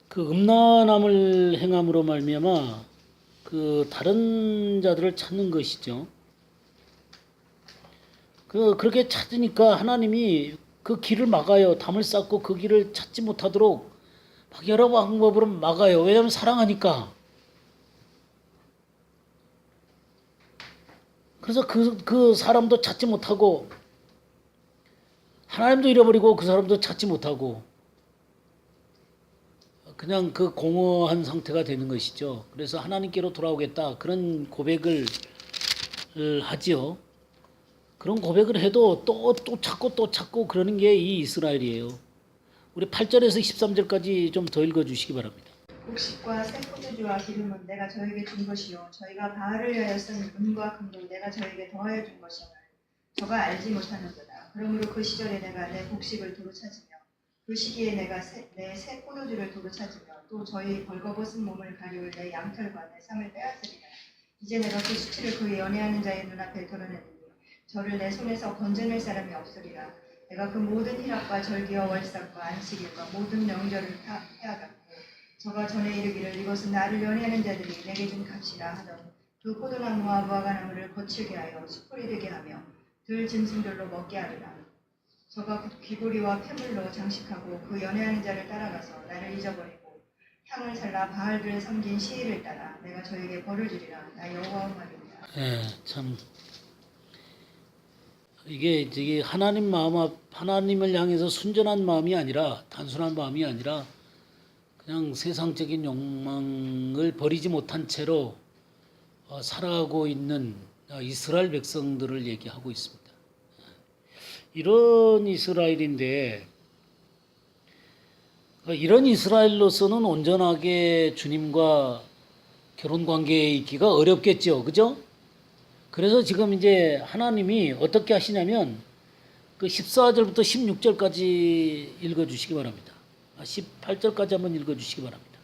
그 음란함을 행함으로 말미암아 그 다른 자들을 찾는 것이죠. 그렇게 찾으니까 하나님이 그 길을 막아요. 담을 쌓고 그 길을 찾지 못하도록 막 여러 방법으로 막아요. 왜냐하면 사랑하니까. 그래서 그 사람도 찾지 못하고 하나님도 잃어버리고 그 사람도 찾지 못하고 그냥 그 공허한 상태가 되는 것이죠. 그래서 하나님께로 돌아오겠다 그런 고백을 하지요. 그런 고백을 해도 또 찾고 그러는 게 이 이스라엘이에요. 우리 8절에서 13절까지 좀 더 읽어주시기 바랍니다. 곡식과 새 포도주와 기름은 내가 저에게 준 것이요 저희가 바알을 위하여 쓴 은과 금도 내가 저에게 더하여 준 것임을 저가 알지 못하는도다. 그러므로 그 시절에 내가 내 곡식을 도로 찾으며 그 시기에 내가 내 새 포도주를 도로 찾으며 또 저희 벌거벗은 몸을 가리울 내 양털과 내 상을 빼앗으리라. 이제 내가 그 수치를 그 연애하는 자의 눈앞에 드러내니 저를 내 손에서 건져낼 사람이 없으리라. 내가 그 모든 희락과 절기와 월삭과 안식일과 모든 명절을 다 해하겠고 저가 전에 이르기를 이것은 나를 연애하는 자들이 내게 준 값이라 하던 그 포도나무와 무화과나무를 거칠게 하여 수풀이 되게 하며 들 짐승들로 먹게 하리라. 저가 그 귀고리와 폐물로 장식하고 그 연애하는 자를 따라가서 나를 잊어버리고 향을 살라 바알들을 섬긴 시일을 따라 내가 저에게 벌을 주리라. 나 여호와 말입니다. 예, 참 이게 하나님을 향해서 순전한 마음이 아니라 단순한 마음이 아니라 그냥 세상적인 욕망을 버리지 못한 채로 살아가고 있는 이스라엘 백성들을 얘기하고 있습니다. 이런 이스라엘인데 이런 이스라엘로서는 온전하게 주님과 결혼 관계에 있기가 어렵겠죠. 그죠? 그래서 지금 이제 하나님이 어떻게 하시냐면 그 14절부터 16절까지 읽어주시기 바랍니다. 18절까지 한번 읽어주시기 바랍니다.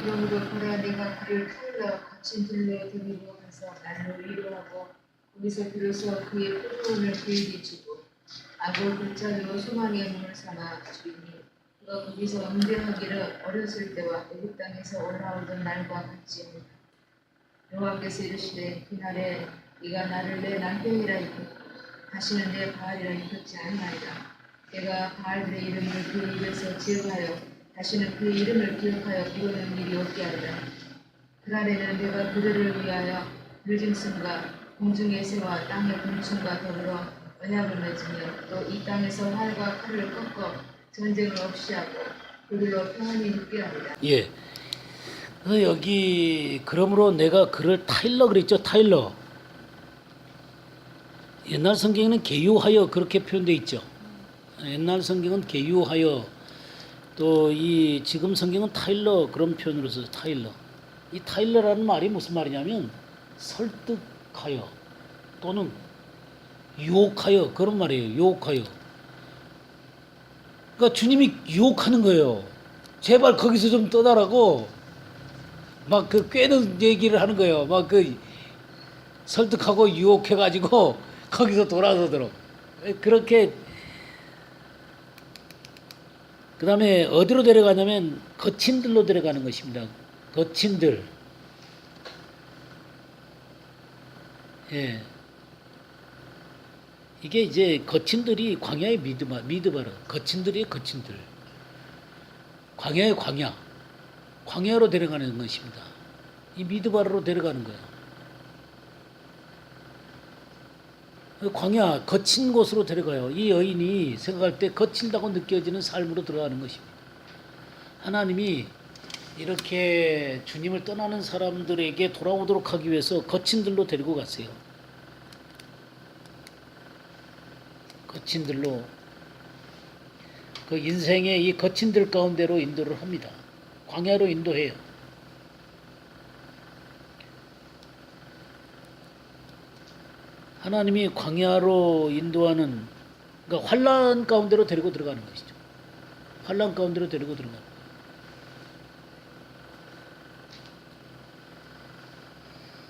그러므로 보라 내가 그를 타일러 거친 들로 데리고 가서 날로 위로하고 거기서 비로소 그의 포도원을 그에게 주고 악을 골짜기로 소망의 문을 삼아 주이니 그가 거기서 응대하기를 어렸을 때와 애굽 땅에서 올라오던 날과 같지니라. 여호와께서 이르시되 그날에 네가 나를 내 남편이라 일컫고 다시는 내 바알이라 일컫지 아니하리라. 내가 바알들의 이름을 그 입에서 지어하여 다시는 그의 이름을 기억하여 부르는 일이 없게 하리라. 그날에는 내가 그들을 위하여 들짐승과 공중의 새와 땅의 곤충과 더불어 언약을 맺으며 또 이 땅에서 활과 칼을 꺾어 전쟁을 없이 하고 그들로 평안히 눕게 하리라. 예. 그래서 여기 그러므로 내가 그를 타일러 그랬죠. 타일러. 옛날 성경에는 계유하여 그렇게 표현되어 있죠. 옛날 성경은 계유하여 또 이 지금 성경은 타일러 그런 표현으로 써서 타일러. 이 타일러라는 말이 무슨 말이냐면 설득하여 또는 유혹하여 그런 말이에요. 유혹하여. 그러니까 주님이 유혹하는 거예요. 제발 거기서 좀 떠나라고 막 그 꿰는 얘기를 하는 거예요. 막 그 설득하고 유혹해가지고 거기서 돌아서도록 그렇게. 그 다음에 어디로 데려가냐면 거친들로 데려가는 것입니다. 거친들. 예. 이게 이제 거친들이 광야의 미드바라. 거친들이 거친들. 광야의 광야. 광야로 데려가는 것입니다. 이 미드바라로 데려가는 거예요. 광야, 거친 곳으로 데려가요. 이 여인이 생각할 때 거친다고 느껴지는 삶으로 들어가는 것입니다. 하나님이 이렇게 주님을 떠나는 사람들에게 돌아오도록 하기 위해서 거친들로 데리고 갔어요. 거친들로. 그 인생의 이 거친들 가운데로 인도를 합니다. 광야로 인도해요. 하나님이 광야로 인도하는, 그러니까 환난 가운데로 데리고 들어가는 것이죠. 환난 가운데로 데리고 들어가는 거예요.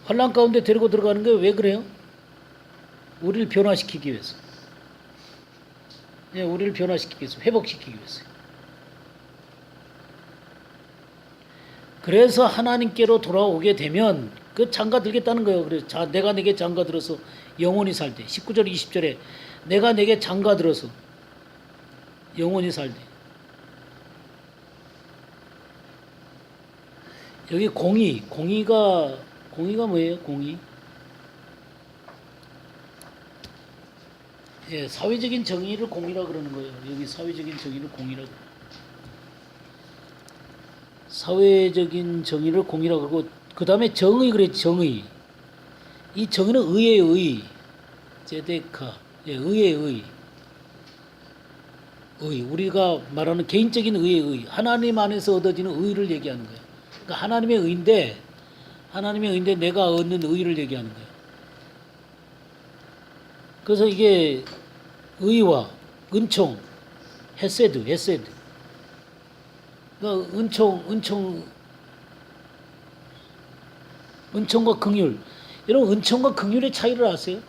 환난 가운데 데리고 들어가는 게 왜 그래요? 우리를 변화시키기 위해서. 예, 우리를 변화시키기 위해서, 회복시키기 위해서요. 그래서 하나님께로 돌아오게 되면 그 장가 들겠다는 거예요. 그래서 자, 내가 내게 장가 들어서 영원히 살되. 19절 20절에 내가 내게 장가 들어서 영원히 살되. 여기 공의가 뭐예요? 공의. 예, 사회적인 정의를 공의라 그러는 거예요. 여기 사회적인 정의를 공의라고. 사회적인 정의를 공의라 그러고 그 다음에 정의 그랬지. 정의. 이 정의는 의의 의. 제데카. 예, 의의 의. 의. 우리가 말하는 개인적인 의의 의. 하나님 안에서 얻어지는 의를 얘기하는 거예요. 그러니까 하나님의 의인데 내가 얻는 의를 얘기하는 거예요. 그래서 이게 의와 은총, 헤세드. 그러니까 은총과 긍휼. 여러분 은총과 긍휼의 차이를 아세요?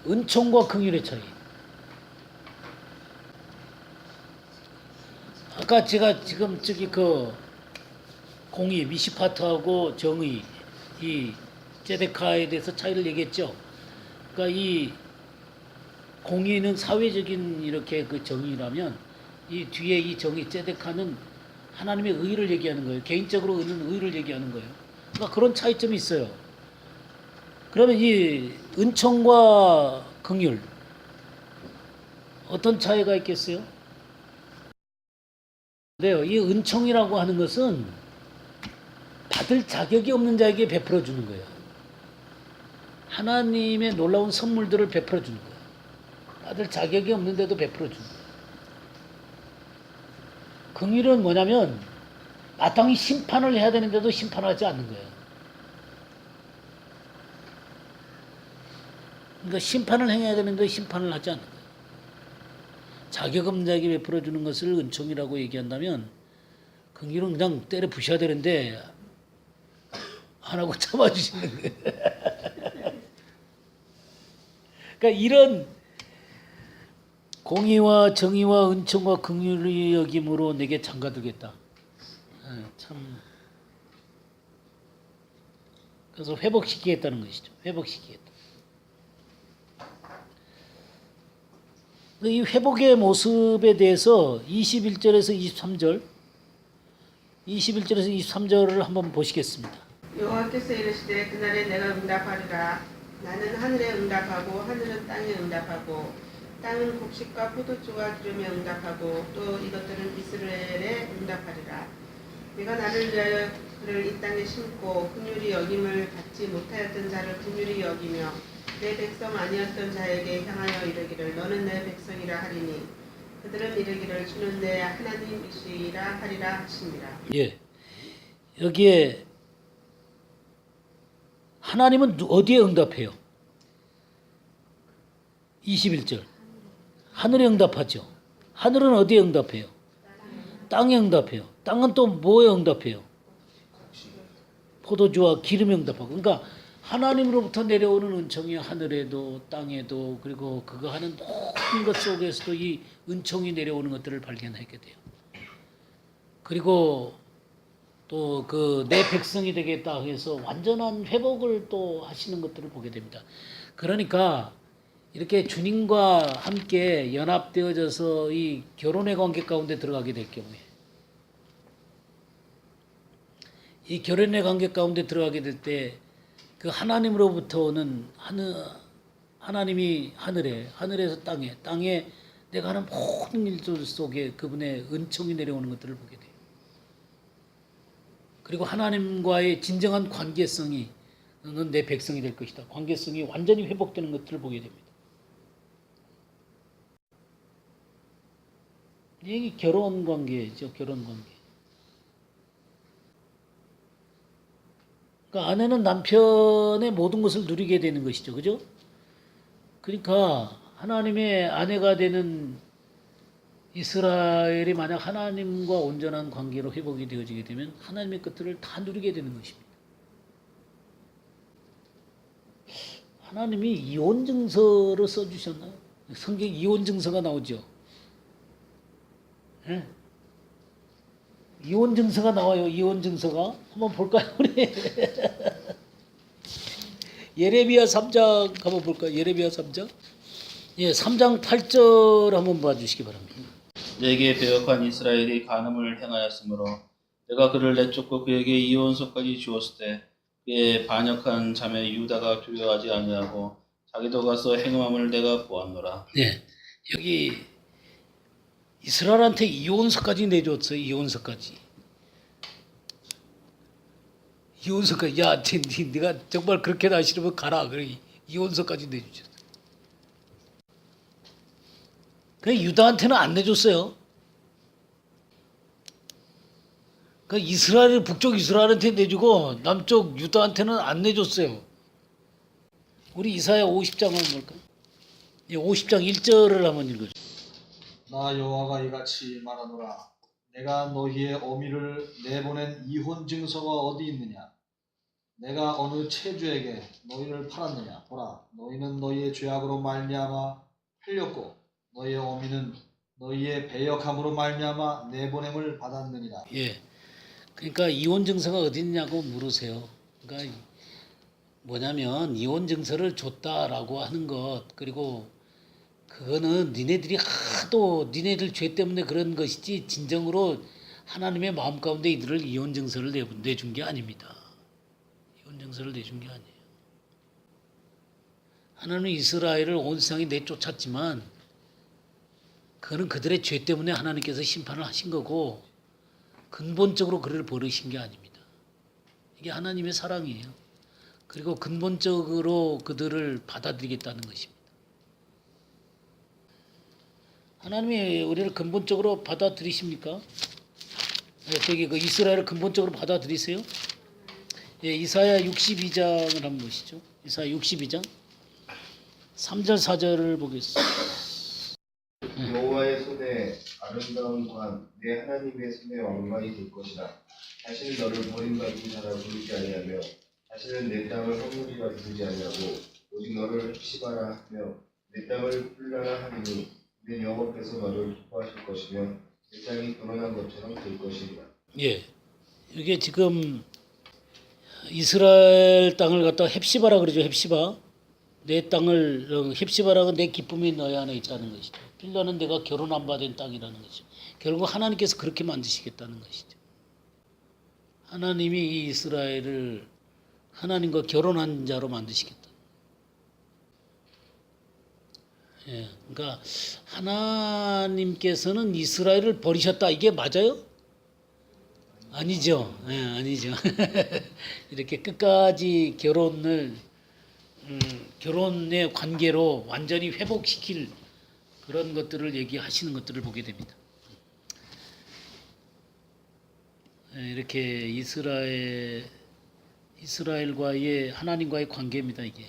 은총과 긍휼의 차이. 아까 제가 지금 저기 그 공의, 미시파트하고 정의, 이 제데카에 대해서 차이를 얘기했죠. 그러니까 이 공의는 사회적인 이렇게 그 정의라면 이 뒤에 이 정의 제데카는 하나님의 의를 얘기하는 거예요. 개인적으로 얻는 의를 얘기하는 거예요. 그러니까 그런 차이점이 있어요. 그러면 이 은총과 긍휼 어떤 차이가 있겠어요? 네요. 이 은총이라고 하는 것은 받을 자격이 없는 자에게 베풀어 주는 거예요. 하나님의 놀라운 선물들을 베풀어 주는 거예요. 다들 자격이 없는데도 베풀어 주는 거예요. 긍휼은 뭐냐면 마땅히 심판을 해야 되는데도 심판하지 않는 거예요. 그러니까 심판을 행해야 되는데 심판을 하지 않는 거예요. 자격 없는 자에게 베풀어 주는 것을 은총이라고 얘기한다면 긍휼은 그냥 때려 부셔야 되는데 안 하고 참아주시는 거예요. 그러니까 이런 공의와 정의와 은총과 긍휼의 여김으로 내게 장가들겠다. 참. 그래서 회복시키겠다는 것이죠. 회복시키겠다. 이 회복의 모습에 대해서 21절에서 23절을 한번 보시겠습니다. 여호와께서 이르시되 그날에 내가 응답하리라. 나는 하늘에 응답하고 하늘은 땅에 응답하고 땅은 곡식과 포도주와 기름에 응답하고 또 이것들은 이스라엘에 응답하리라. 내가 나를 위하여 그를 이 땅에 심고 긍휼히 여김을 받지 못하였던 자를 긍휼히 여기며 내 백성 아니었던 자에게 향하여 이르기를 너는 내 백성이라 하리니 그들은 이르기를 주는 내 하나님이시라 하리라 하시니라. 예, 여기에 하나님은 어디에 응답해요? 21절. 하늘에 응답하죠. 하늘은 어디에 응답해요? 땅에 응답해요. 땅은 또 뭐에 응답해요? 포도주와 기름에 응답하고. 그러니까 하나님으로부터 내려오는 은총이 하늘에도 땅에도 그리고 그거 하는 모든 것 속에서도 이 은총이 내려오는 것들을 발견하게 돼요. 그리고 또 그 내 백성이 되겠다 해서 완전한 회복을 또 하시는 것들을 보게 됩니다. 그러니까 이렇게 주님과 함께 연합되어져서 이 결혼의 관계 가운데 들어가게 될 경우에 이 결혼의 관계 가운데 들어가게 될 때 그 하나님으로부터 오는 하나님이 하늘에서 땅에 내가 하는 모든 일들 속에 그분의 은총이 내려오는 것들을 보게 돼요. 그리고 하나님과의 진정한 관계성이 너는 내 백성이 될 것이다. 관계성이 완전히 회복되는 것들을 보게 됩니다. 이게 결혼 관계죠. 결혼 관계. 그러니까 아내는 남편의 모든 것을 누리게 되는 것이죠. 그죠? 그러니까 하나님의 아내가 되는 이스라엘이 만약 하나님과 온전한 관계로 회복이 되어지게 되면 하나님의 것들을 다 누리게 되는 것입니다. 하나님이 이혼 증서를 써주셨나요? 성경에 이혼 증서가 나오죠. 예? 이혼 증서가 나와요. 이혼 증서가 한번 볼까요? 우리 예레미야 3장 한번 볼까요? 예레미야 3장. 예, 3장 8절 한번 봐주시기 바랍니다. 내게 배역한 이스라엘이 간음을 행하였으므로 내가 그를 내쫓고 그에게 이혼서까지 주었을 때 그의 반역한 자매 유다가 두려워하지 아니하고 자기도 가서 행음함을 내가 보았노라. 네, 여기 이스라엘한테 이혼서까지 내줬어요. 이혼서까지. 야, 네가 정말 그렇게 나 싫으면 가라. 그래 이혼서까지 내주셨어. 그 유다한테는 안 내줬어요. 그 이스라엘 북쪽 이스라엘한테 내주고 남쪽 유다한테는 안 내줬어요. 우리 이사야 50장 한번 볼까요? 50장 1절을 한번 읽어줘. 나 여호와가 이같이 말하노라. 내가 너희의 어미를 내보낸 이혼 증서가 어디 있느냐? 내가 어느 체주에게 너희를 팔았느냐? 보라, 너희는 너희의 죄악으로 말미암아 팔렸고 너희의 어미는 너희의 배역함으로 말미암아 내보냄을 받았느니라. 예, 그러니까 이혼 증서가 어디 있냐고 물으세요. 그러니까 뭐냐면 이혼 증서를 줬다라고 하는 것, 그리고 그거는 니네들이 하도 니네들 죄 때문에 그런 것이지 진정으로 하나님의 마음 가운데 이들을 이혼 증서를 내준 게 아닙니다. 이혼 증서를 내준 게 아니에요. 하나님은 이스라엘을 온 세상에 내쫓았지만 그거는 그들의 죄 때문에 하나님께서 심판을 하신 거고 근본적으로 그를 버리신 게 아닙니다. 이게 하나님의 사랑이에요. 그리고 근본적으로 그들을 받아들이겠다는 것입니다. 하나님이 우리를 근본적으로 받아들이십니까? 저기 그 이스라엘을 근본적으로 받아들이세요? 예, 이사야 62장을 한번 보시죠. 이사야 62장 3절 4절을 보겠습니다. 여호와의 손에 아름다운 관, 내 하나님의 손에 왕관이 될 것이라. 다시는 너를 버림받은 자라 부르지 아니하며 다시는 내 땅을 허물이라 부르지 아니하고 오직 너를 흡시바라 하며 내 땅을 풀라라 하리니 내 여호와께서 너를 기뻐하실 것이며 내 땅이 결혼한 것처럼 될 것이리라. 예, 이게 지금 이스라엘 땅을 갖다 헵시바라 그러죠. 헵시바. 내 땅을 헵시바라가 내 기쁨이 너희 안에 있다는 것이죠. 필라는 내가 결혼 안 받은 땅이라는 것이죠. 결국 하나님께서 그렇게 만드시겠다는 것이죠. 하나님이 이 이스라엘을 하나님과 결혼한 자로 만드시겠다. 예, 그러니까 하나님께서는 이스라엘을 버리셨다. 이게 맞아요? 아니죠. 예, 아니죠. 이렇게 끝까지 결혼의 관계로 완전히 회복시킬 그런 것들을 얘기하시는 것들을 보게 됩니다. 예, 이렇게 이스라엘과의 하나님과의 관계입니다. 이게.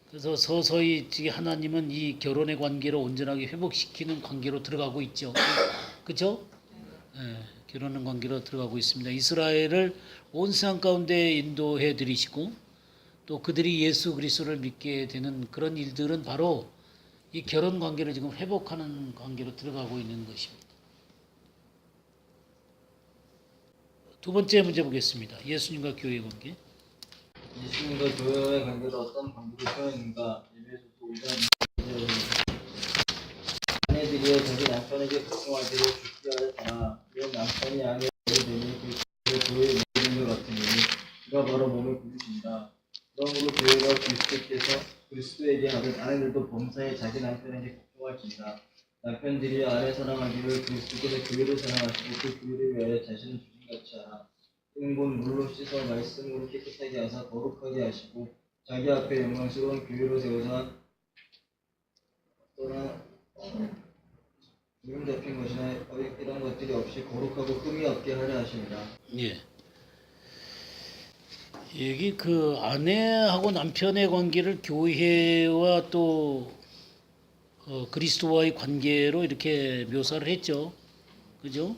그래서 서서히 하나님은 이 결혼의 관계를 온전하게 회복시키는 관계로 들어가고 있죠. 그렇죠? 예, 결혼의 관계로 들어가고 있습니다. 이스라엘을 온 세상 가운데 인도해 드리시고 또 그들이 예수 그리스도를 믿게 되는 그런 일들은 바로 이 결혼 관계를 지금 회복하는 관계로 들어가고 있는 것입니다. 두 번째 문제 보겠습니다. 예수님과 교회의 관계. 예수님과 교회와의 관계가 어떤 관계로 되어있는가? 에베소서 5장 아내들이여 자기 남편에게 복종하기를 죽게 하였다. 이런 남편이 아내를 되니 그 교회의 모든 것 같으니 그가 바로 몸을 부르신다. 그러므로 교회가 그리스도에게 하듯 아내들도 범사에 자기 남편에게 복종할지니라. 남편들이 아내 사랑하기를 그리스도께서 교회를 사랑하시고 그 교회를 위하여 자신을 주님같이 하라. 이는 곧 물로 씻어 말씀으로 깨끗하게 하사 거룩하게 하시고 자기 앞에 영광스러운 교회로 세우사 또나 기름 잡힌 것이나 이런 것들이 없이 거룩하고 흠이 없게 하려 하십니다. 예. 여기 그 아내하고 남편의 관계를 교회와 또 그리스도와의 관계로 이렇게 묘사를 했죠. 그죠?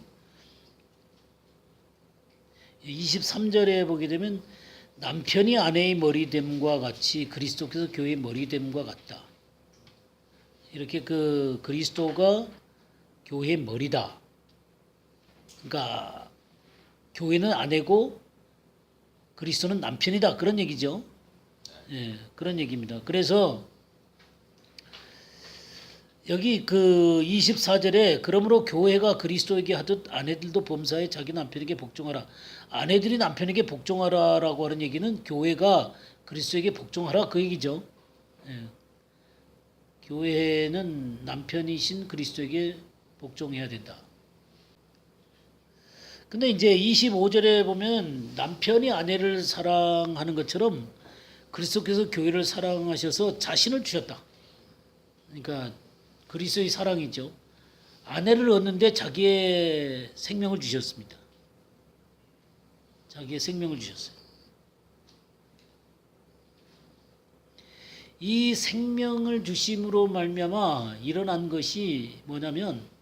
23절에 보게 되면 남편이 아내의 머리됨과 같이 그리스도께서 교회의 머리됨과 같다. 이렇게 그 그리스도가 교회의 머리다. 그러니까 교회는 아내고 그리스도는 남편이다. 그런 얘기죠. 예, 그런 얘기입니다. 그래서 여기 그 24절에 그러므로 교회가 그리스도에게 하듯 아내들도 범사에 자기 남편에게 복종하라. 아내들이 남편에게 복종하라라고 하는 얘기는 교회가 그리스도에게 복종하라 그 얘기죠. 예. 교회는 남편이신 그리스도에게 복종해야 된다. 근데 이제 25절에 보면 남편이 아내를 사랑하는 것처럼 그리스도께서 교회를 사랑하셔서 자신을 주셨다. 그러니까 그리스도의 사랑이죠. 아내를 얻는데 자기의 생명을 주셨습니다. 자기의 생명을 주셨어요. 이 생명을 주심으로 말미암아 일어난 것이 뭐냐면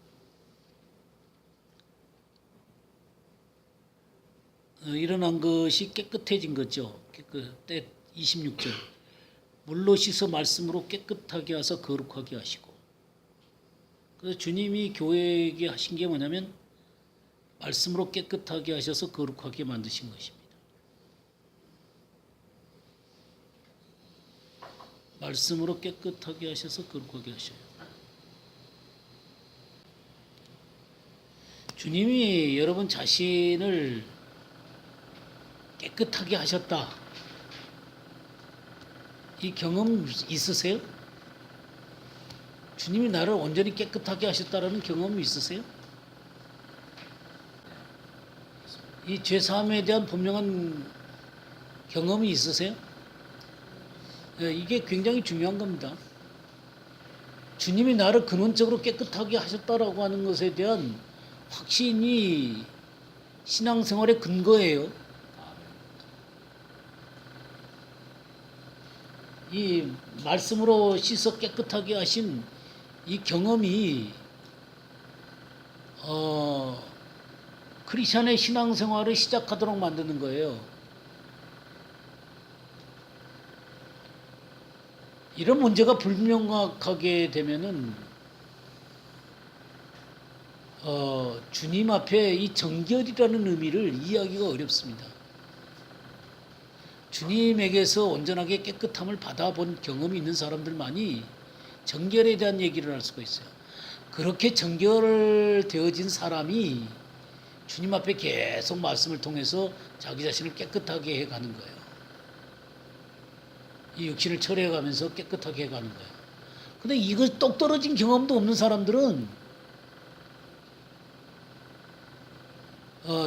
일어난 것이 깨끗해진 거죠. 26절. 물로 씻어 말씀으로 깨끗하게 하사 거룩하게 하시고. 그래서 주님이 교회에게 하신 게 뭐냐면 말씀으로 깨끗하게 하셔서 거룩하게 만드신 것입니다. 말씀으로 깨끗하게 하셔서 거룩하게 하셔요. 주님이 여러분 자신을 깨끗하게 하셨다. 이 경험 있으세요? 주님이 나를 온전히 깨끗하게 하셨다라는 경험이 있으세요? 이 죄사함에 대한 분명한 경험이 있으세요? 이게 굉장히 중요한 겁니다. 주님이 나를 근원적으로 깨끗하게 하셨다라고 하는 것에 대한 확신이 신앙생활의 근거예요. 이 말씀으로 씻어 깨끗하게 하신 이 경험이 크리스천의 신앙생활을 시작하도록 만드는 거예요. 이런 문제가 불명확하게 되면은 주님 앞에 이 정결이라는 의미를 이해하기가 어렵습니다. 주님에게서 온전하게 깨끗함을 받아본 경험이 있는 사람들만이 정결에 대한 얘기를 할 수가 있어요. 그렇게 정결되어진 사람이 주님 앞에 계속 말씀을 통해서 자기 자신을 깨끗하게 해가는 거예요. 이 육신을 철회해가면서 깨끗하게 해가는 거예요. 근데 이거 똑 떨어진 경험도 없는 사람들은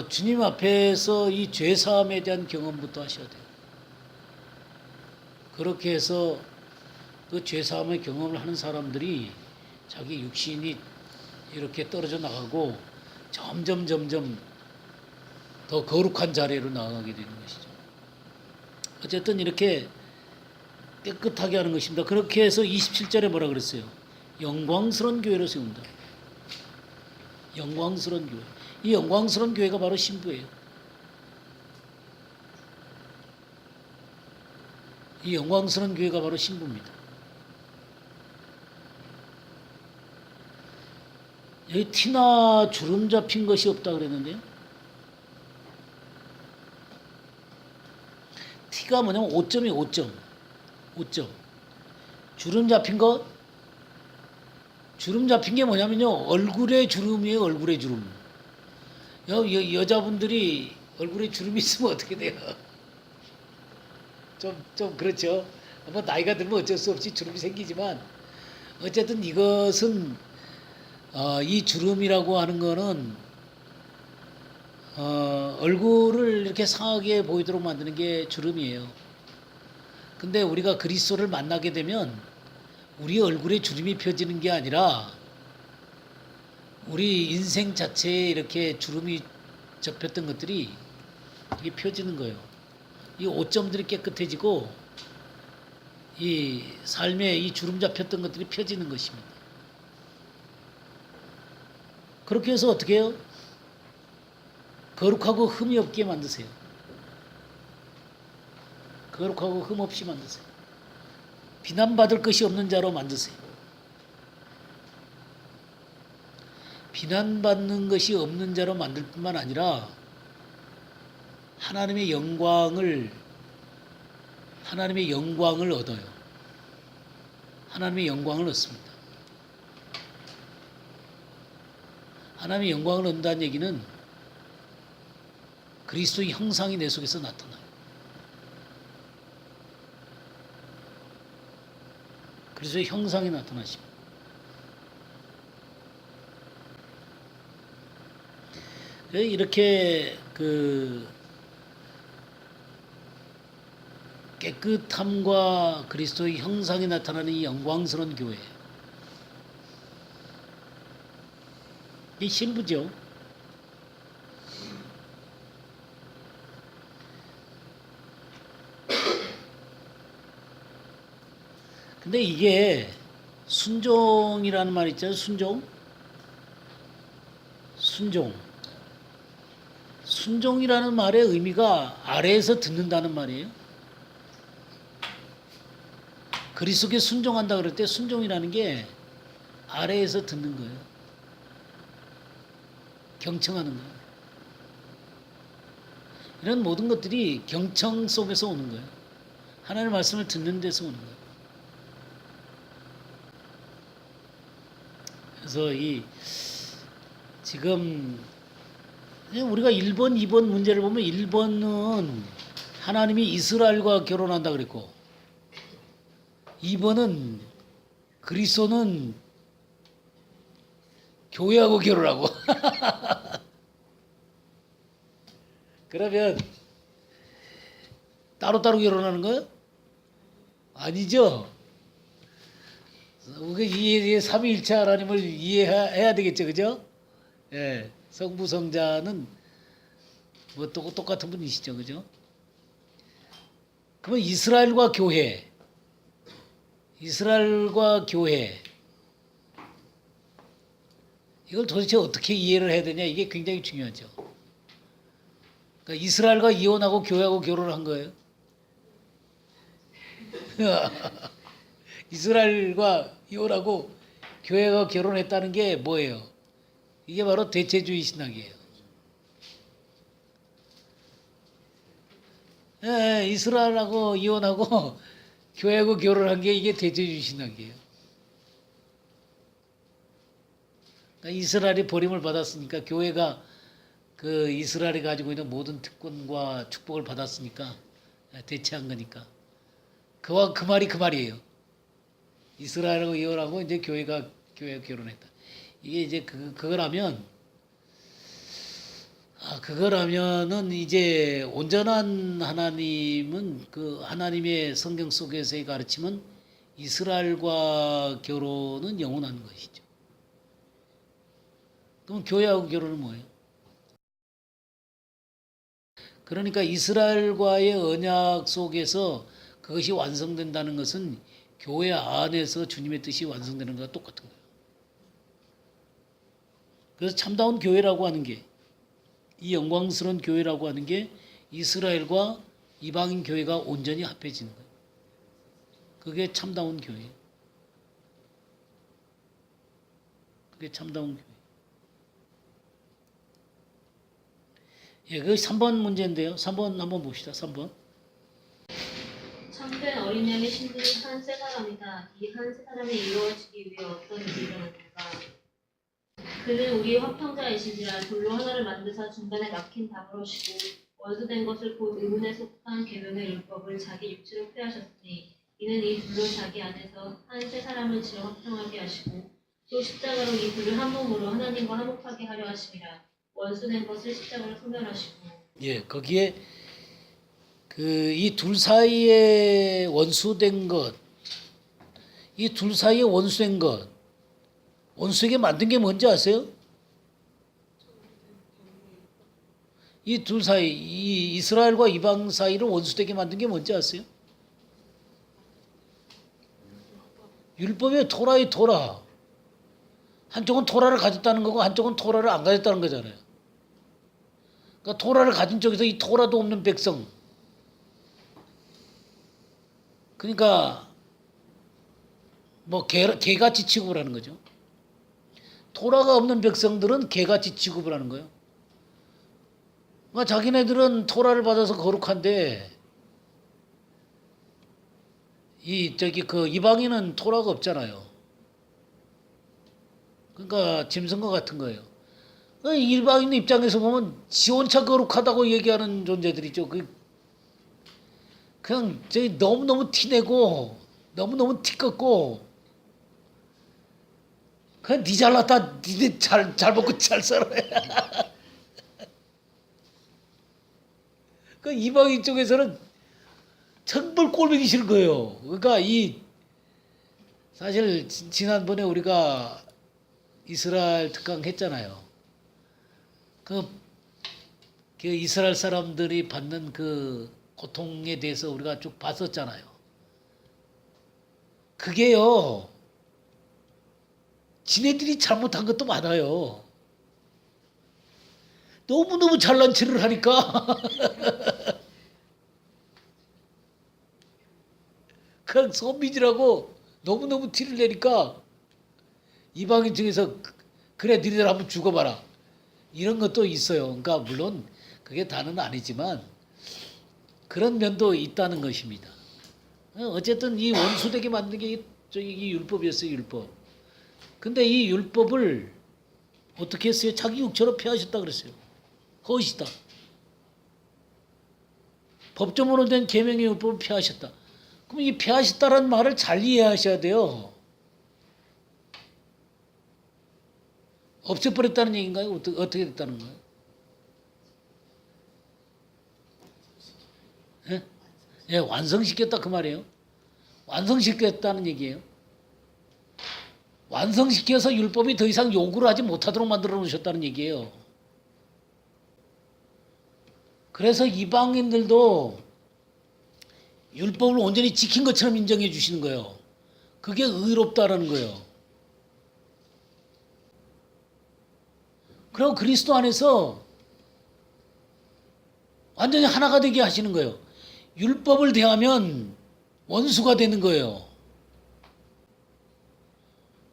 주님 앞에서 이 죄사함에 대한 경험부터 하셔야 돼요. 그렇게 해서 그 죄사함의 경험을 하는 사람들이 자기 육신이 이렇게 떨어져 나가고 점점 더 거룩한 자리로 나아가게 되는 것이죠. 어쨌든 이렇게 깨끗하게 하는 것입니다. 그렇게 해서 27절에 뭐라 그랬어요? 영광스러운 교회로 세운다. 영광스러운 교회. 이 영광스러운 교회가 바로 신부예요. 이 영광스러운 교회가 바로 신부입니다. 여기 티나 주름 잡힌 것이 없다 그랬는데요. 티가 뭐냐면 5점이에요. 5점. 주름 잡힌 것? 주름 잡힌 게 뭐냐면요. 얼굴에 주름이에요. 얼굴에 주름. 여자분들이 얼굴에 주름이 있으면 어떻게 돼요? 좀 그렇죠. 뭐 나이가 들면 어쩔 수 없이 주름이 생기지만 어쨌든 이것은 이 주름이라고 하는 거는 얼굴을 이렇게 상하게 보이도록 만드는 게 주름이에요. 근데 우리가 그리스도를 만나게 되면 우리 얼굴에 주름이 펴지는 게 아니라 우리 인생 자체에 이렇게 주름이 접혔던 것들이 이게 펴지는 거예요. 이 오점들이 깨끗해지고 이 삶에 이 주름 잡혔던 것들이 펴지는 것입니다. 그렇게 해서 어떻게 해요? 거룩하고 흠이 없게 만드세요. 거룩하고 흠 없이 만드세요. 비난받을 것이 없는 자로 만드세요. 비난받는 것이 없는 자로 만들 뿐만 아니라 하나님의 영광을 얻어요. 하나님의 영광을 얻습니다. 하나님의 영광을 얻는다는 얘기는 그리스도의 형상이 내 속에서 나타나요. 그리스도의 형상이 나타나십니다. 이렇게 깨끗함과 그리스도의 형상이 나타나는 이 영광스러운 교회, 이 신부죠. 근데 이게 순종이라는 말 있잖아요. 순종이라는 말의 의미가 아래에서 듣는다는 말이에요. 그리스도께 순종한다 그럴 때 순종이라는 게 아래에서 듣는 거예요. 경청하는 거예요. 이런 모든 것들이 경청 속에서 오는 거예요. 하나님의 말씀을 듣는 데서 오는 거예요. 그래서 지금 우리가 1번, 2번 문제를 보면 1번은 하나님이 이스라엘과 결혼한다 그랬고 2번은 그리스도는 교회하고 결혼하고 그러면 따로따로 결혼하는 거예요? 아니죠. 우리가 이 삼위일체 하나님을 이해해야 되겠죠, 그죠? 예, 성부 성자는 뭐 똑같은 분이시죠, 그죠? 그러면 이스라엘과 교회 이걸 도대체 어떻게 이해를 해야 되냐, 이게 굉장히 중요하죠. 그러니까 이스라엘과 이혼하고 교회하고 결혼을 한 거예요. 이스라엘과 이혼하고 교회가 결혼했다는 게 뭐예요? 이게 바로 대체주의 신학이에요. 예, 이스라엘하고 이혼하고 교회하고 결혼한 게 이게 대체주의 신학이에요. 그러니까 이스라엘이 버림을 받았으니까 교회가 그 이스라엘이 가지고 있는 모든 특권과 축복을 받았으니까 대체한 거니까. 그와 그 말이 그 말이에요. 이스라엘하고 이혼하고 이제 교회가 결혼했다. 이게 이제 그거라면은 이제 온전한 하나님은 그 하나님의 성경 속에서의 가르침은 이스라엘과 결혼은 영원한 것이죠. 그럼 교회하고 결혼은 뭐예요? 그러니까 이스라엘과의 언약 속에서 그것이 완성된다는 것은 교회 안에서 주님의 뜻이 완성되는 것과 똑같은 거예요. 그래서 참다운 교회라고 하는 게, 이 영광스러운 교회라고 하는 게 이스라엘과 이방인 교회가 온전히 합해지는 거예요. 그게 참다운 교회예요. 그게 참다운 교회. 예, 그 3번 문제인데요. 3번 한번 봅시다. 3번. 참된 어린 양의 신들이 한 세 사람이다. 이 한 세 사람이 이루어지기 위해 어떤 일이 일어났는가? 그는 우리의 화평자이신지라 돌로 하나를 만드사 중간에 막힌 담으로 시고 원수된 것을 곧 의문에 속한 계명의 율법을 자기 육체로 폐하셨으니 이는 이 둘로 자기 안에서 한 세 사람을 지어 화평하게 하시고 또 십자가로 이 둘을 한 몸으로 하나님과 화목하게 하려 하심이라. 원수된 것을 십자가로 소멸하시고. 예, 거기에 이 둘 사이에 원수된 것, 이 둘 사이에 원수된 것, 원수에게 만든 게 뭔지 아세요? 이 둘 사이, 이 이스라엘과 이방 사이를 원수되게 만든 게 뭔지 아세요? 율법의 토라의 토라. 한쪽은 토라를 가졌다는 거고 한쪽은 토라를 안 가졌다는 거잖아요. 그러니까 토라를 가진 쪽에서 이 토라도 없는 백성. 그러니까 뭐 개같이 취급을 하는 거죠. 토라가 없는 백성들은 개같이 취급을 하는 거예요. 그러니까 자기네들은 토라를 받아서 거룩한데 그 이방인은 토라가 없잖아요. 그러니까 짐승과 같은 거예요. 일반인 입장에서 보면 지 혼자 거룩하다고 얘기하는 존재들이죠. 그냥 너무너무 티내고 너무너무 티껍고 그냥 니 잘났다, 니네 잘 먹고 잘 살아. 그 이방인 쪽에서는 정말 꼴보기 싫은 거예요. 그러니까 사실 지난번에 우리가 이스라엘 특강 했잖아요. 그 이스라엘 사람들이 받는 그 고통에 대해서 우리가 쭉 봤었잖아요. 그게요, 지네들이 잘못한 것도 많아요. 너무너무 잘난 체를 하니까. 그냥 선비지라고 너무너무 티를 내니까 이방인 중에서 그래 니네들 한번 죽어봐라 이런 것도 있어요. 그러니까 물론 그게 다는 아니지만 그런 면도 있다는 것입니다. 어쨌든 이 원수되게 만든 게 이 율법이었어요. 율법. 근데 이 율법을 어떻게 했어요? 자기 육체로 폐하셨다 그랬어요. 허시다. 법조문으로 된 계명의 율법을 폐하셨다. 그럼 이 폐하셨다라는 말을 잘 이해하셔야 돼요. 없애버렸다는 얘기인가요? 어떻게 됐다는 거예요? 예? 예, 완성시켰다 그 말이에요. 완성시켰다는 얘기예요. 완성시켜서 율법이 더 이상 요구를 하지 못하도록 만들어 놓으셨다는 얘기예요. 그래서 이방인들도 율법을 온전히 지킨 것처럼 인정해 주시는 거예요. 그게 의롭다라는 거예요. 그리고 그리스도 안에서 완전히 하나가 되게 하시는 거예요. 율법을 대하면 원수가 되는 거예요.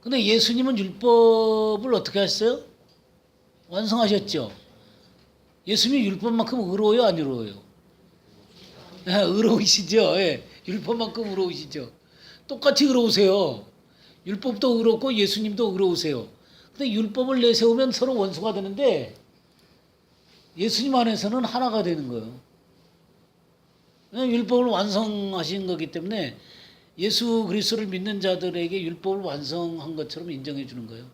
근데 예수님은 율법을 어떻게 했어요? 완성하셨죠. 예수님이 율법만큼 의로워요, 안 의로워요? 네, 의로우시죠. 예, 율법만큼 의로우시죠. 똑같이 의로우세요. 율법도 의롭고 예수님도 의로우세요. 근데 율법을 내세우면 서로 원수가 되는데 예수님 안에서는 하나가 되는 거예요. 율법을 완성하신 거기 때문에 예수 그리스도를 믿는 자들에게 율법을 완성한 것처럼 인정해 주는 거예요.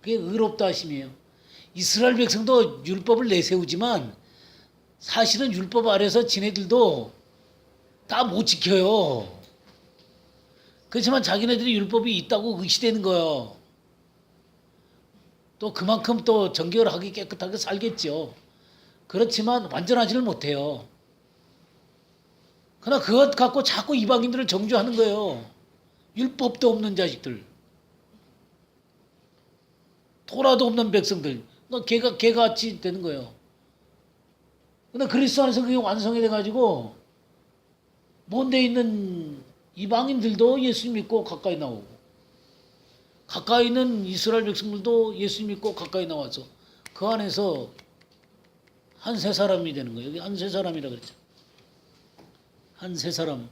그게 의롭다 하심이에요. 이스라엘 백성도 율법을 내세우지만 사실은 율법 아래서 지네들도 다 못 지켜요. 그렇지만 자기네들이 율법이 있다고 의시되는 거예요. 또 그만큼 또 정결하게 깨끗하게 살겠죠. 그렇지만 완전하지를 못해요. 그러나 그것 갖고 자꾸 이방인들을 정죄하는 거예요. 율법도 없는 자식들. 토라도 없는 백성들. 개같이 되는 거예요. 근데 그리스도 안에서 그게 완성이 돼가지고 먼데 있는 이방인들도 예수님 믿고 가까이 나오고 가까이 있는 이스라엘 백성들도 예수님 믿고 가까이 나와서 그 안에서 한 세 사람이 되는 거예요. 여기 한 세 사람이라 그랬죠. 한 세 사람.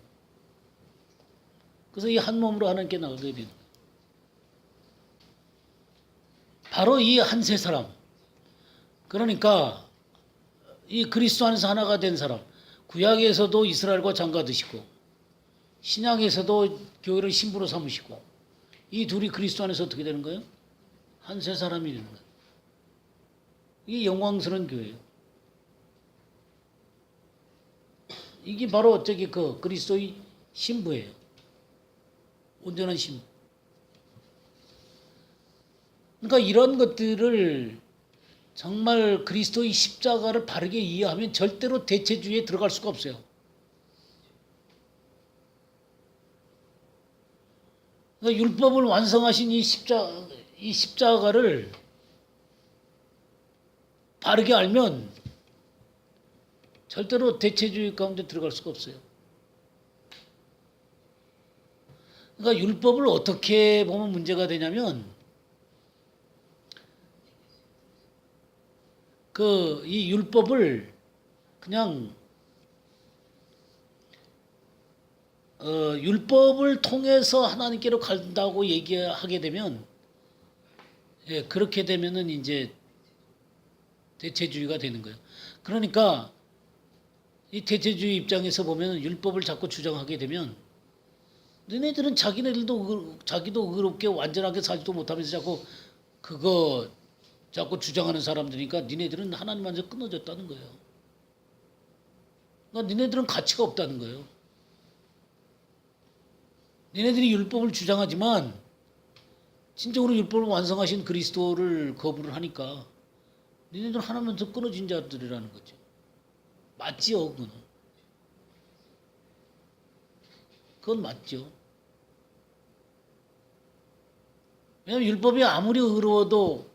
그래서 이 한 몸으로 하나님께 나가게 되는 거예요. 바로 이 한 세 사람. 그러니까 이 그리스도 안에서 하나가 된 사람. 구약에서도 이스라엘과 장가드시고 신약에서도 교회를 신부로 삼으시고 이 둘이 그리스도 안에서 어떻게 되는 거예요? 한 세 사람이 되는 거예요. 이게 영광스러운 교회예요. 이게 바로 그 그리스도의 신부예요. 온전한 신부. 그러니까 이런 것들을 정말 그리스도의 십자가를 바르게 이해하면 절대로 대체주의에 들어갈 수가 없어요. 그러니까 율법을 완성하신 이 십자가를 바르게 알면 절대로 대체주의 가운데 들어갈 수가 없어요. 그러니까 율법을 어떻게 보면 문제가 되냐면 이 율법을 그냥 율법을 통해서 하나님께로 간다고 얘기하게 되면 그렇게 되면은 이제 대체주의가 되는 거예요. 그러니까 이 대체주의 입장에서 보면 율법을 자꾸 주장하게 되면 너네들은 자기도 의롭게 완전하게 살지도 못하면서 자꾸 주장하는 사람들이니까 니네들은 하나님한테 끊어졌다는 거예요. 그러니까 니네들은 가치가 없다는 거예요. 니네들이 율법을 주장하지만 진정으로 율법을 완성하신 그리스도를 거부를 하니까 니네들은 하나님한테 끊어진 자들이라는 거죠. 맞지요, 그건. 그건 맞죠. 왜냐하면 율법이 아무리 의로워도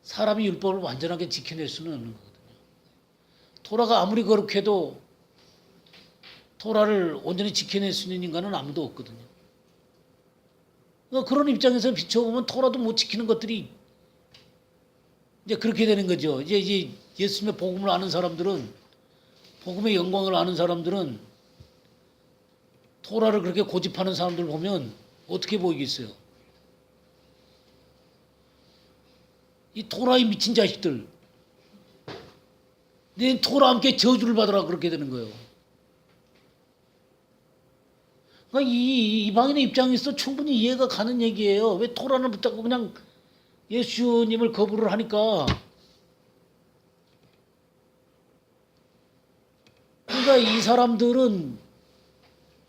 사람이 율법을 완전하게 지켜낼 수는 없는 거거든요. 토라가 아무리 거룩해도 토라를 온전히 지켜낼 수 있는 인간은 아무도 없거든요. 그러니까 그런 입장에서 비춰보면 토라도 못 지키는 것들이 이제 그렇게 되는 거죠. 이제 예수님의 복음을 아는 사람들은, 복음의 영광을 아는 사람들은 토라를 그렇게 고집하는 사람들 보면 어떻게 보이겠어요? 이 토라에 미친 자식들, 내 토라와 함께 저주를 받으라 그렇게 되는 거예요. 그러니까 이 이방인의 입장에서 충분히 이해가 가는 얘기예요. 왜 토라를 붙잡고 그냥 예수님을 거부를 하니까. 그러니까 이 사람들은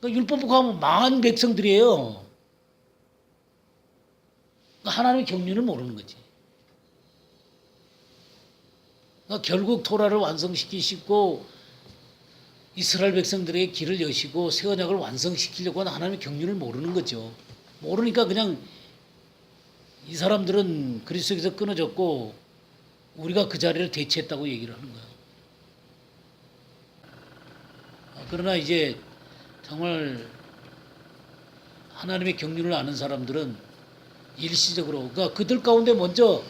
그러니까 율법을 하면 망한 백성들이에요. 그러니까 하나님의 경륜을 모르는 거지. 그러니까 결국 토라를 완성시키시고 이스라엘 백성들에게 길을 여시고 새 언약을 완성시키려고 하는 하나님의 경륜을 모르는 거죠. 모르니까 그냥 이 사람들은 그리스도에서 끊어졌고 우리가 그 자리를 대체했다고 얘기를 하는 거예요. 그러나 이제 정말 하나님의 경륜을 아는 사람들은 일시적으로 그러니까 그들 가운데 먼저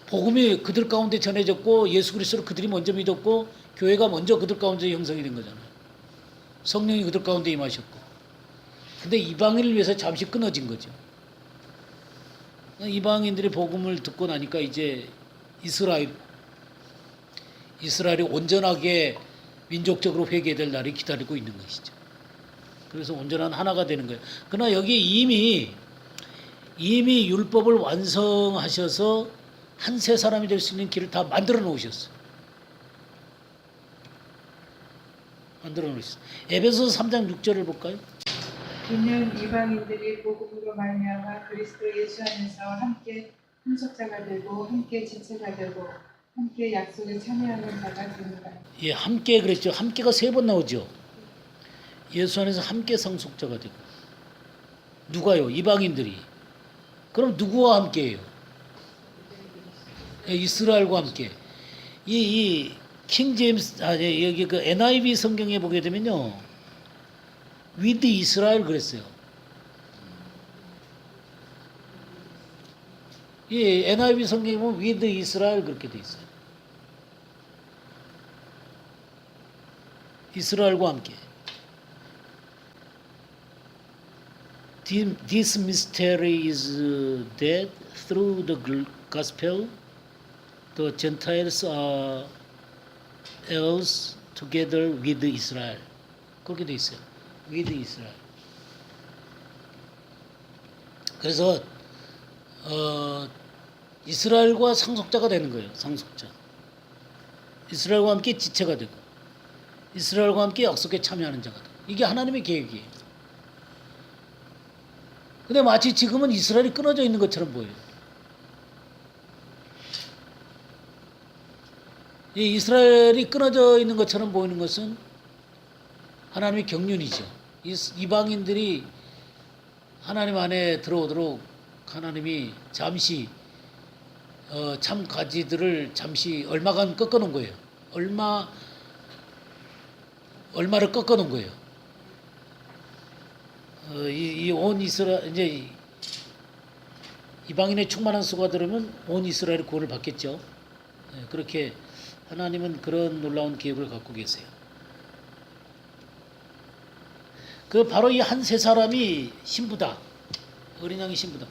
복음이 그들 가운데 전해졌고 예수 그리스도를 그들이 먼저 믿었고 교회가 먼저 그들 가운데 형성이 된 거잖아요. 성령이 그들 가운데 임하셨고. 근데 이방인을 위해서 잠시 끊어진 거죠. 이방인들이 복음을 듣고 나니까 이제 이스라엘이 온전하게 민족적으로 회개될 날이 기다리고 있는 것이죠. 그래서 온전한 하나가 되는 거예요. 그러나 여기 이미 율법을 완성하셔서 한 세 사람이 될 수 있는 길을 다 만들어 놓으셨어요. 에베소서 3장 6절을 볼까요? 이는 이방인들이 복음으로 말미암아 그리스도 예수 안에서 함께 참석자가 되고 함께 지체가 되고 함께 약속에 참여하는 자가 됩니다. 예, 함께 그랬죠. 함께가 3번 나오죠. 예수 안에서 함께 상속자가 되고. 누가요? 이방인들이. 그럼 누구와 함께해요? 예, 이스라엘과 함께. 이 킹 제임스 여기 그 NIV 성경에 보게 되면요. with 이스라엘 그랬어요. 예, NIV 성경에 보면 with 이스라엘 그렇게 돼 있어요. 이스라엘과 함께. This mystery is that through the gospel the Gentiles are heirs together with Israel. 그렇게 돼 있어요. with Israel. 그래서 이스라엘과 상속자가 되는 거예요. 상속자. 이스라엘과 함께 지체가 되고 이스라엘과 함께 약속에 참여하는 자가 되고 이게 하나님의 계획이에요. 근데 마치 지금은 이스라엘이 끊어져 있는 것처럼 보여요. 이 이스라엘이 끊어져 있는 것처럼 보이는 것은 하나님의 경륜이죠. 이방인들이 하나님 안에 들어오도록 하나님이 잠시 참 가지들을 잠시 얼마간 꺾어놓은 거예요. 얼마를 꺾어놓은 거예요. 이 온 이스라엘 이제 이방인의 충만한 수가 들으면 온 이스라엘이 구원을 받겠죠. 그렇게 하나님은 그런 놀라운 계획을 갖고 계세요. 그 바로 이 한 세 사람이 신부다. 어린 양이 신부다.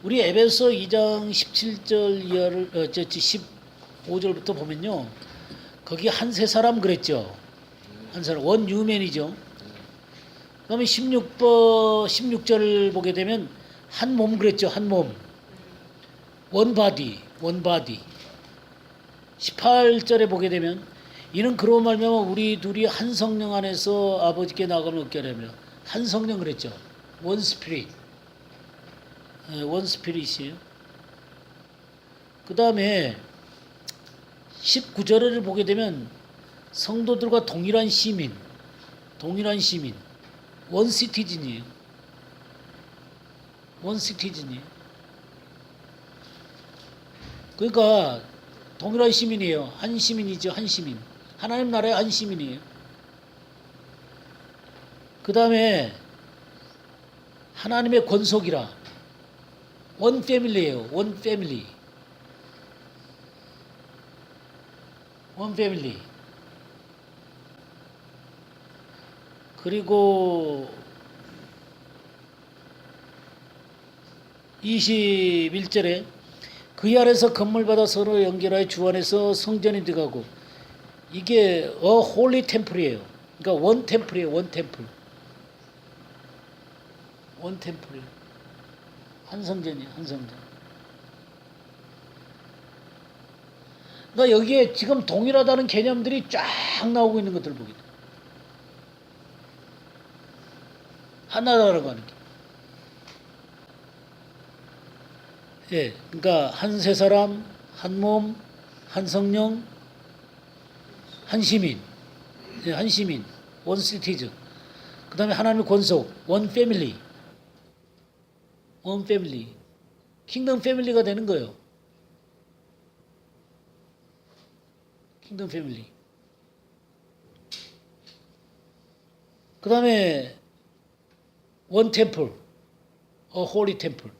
우리 에베소 2장 17절 이하를 15절부터 보면요. 거기 한 세 사람 그랬죠. 한 사람 원유맨이죠. 그러면 16절을 보게 되면 한 몸 그랬죠. 한 몸. 원바디. 18절에 보게 되면 이는 그로 말미암아 우리 둘이 한 성령 안에서 아버지께 나감을 얻게 하려며 한 성령 그랬죠. 원 스피릿. 원 스피릿이에요. 그 다음에 19절을 보게 되면 성도들과 동일한 시민. 원 시티즌이에요. 그러니까 동일한 시민이에요. 한 시민이죠. 한 시민. 하나님 나라의 한 시민이에요. 그 다음에 하나님의 권속이라. 원 패밀리예요. 원 패밀리. 그리고 21절에 그 아래서 건물 받아 서로 연결하여 주 안에서 성전이 들어가고 이게 홀리 템플이에요. 그러니까 원 템플이에요. 원 템플. 한 성전이에요. 한 성전. 그러니까 여기에 지금 동일하다는 개념들이 쫙 나오고 있는 것들 보게 돼요. 하나라고 하는 게. 예, 그러니까 한 세 사람, 한 몸, 한 성령, 한 시민, 예, 한 시민, 원 시티즌. 그 다음에 하나님의 권속, 원 패밀리, 원 패밀리, 킹덤 패밀리가 되는 거예요. 킹덤 패밀리. 그 다음에 원 템플, 홀리 템플.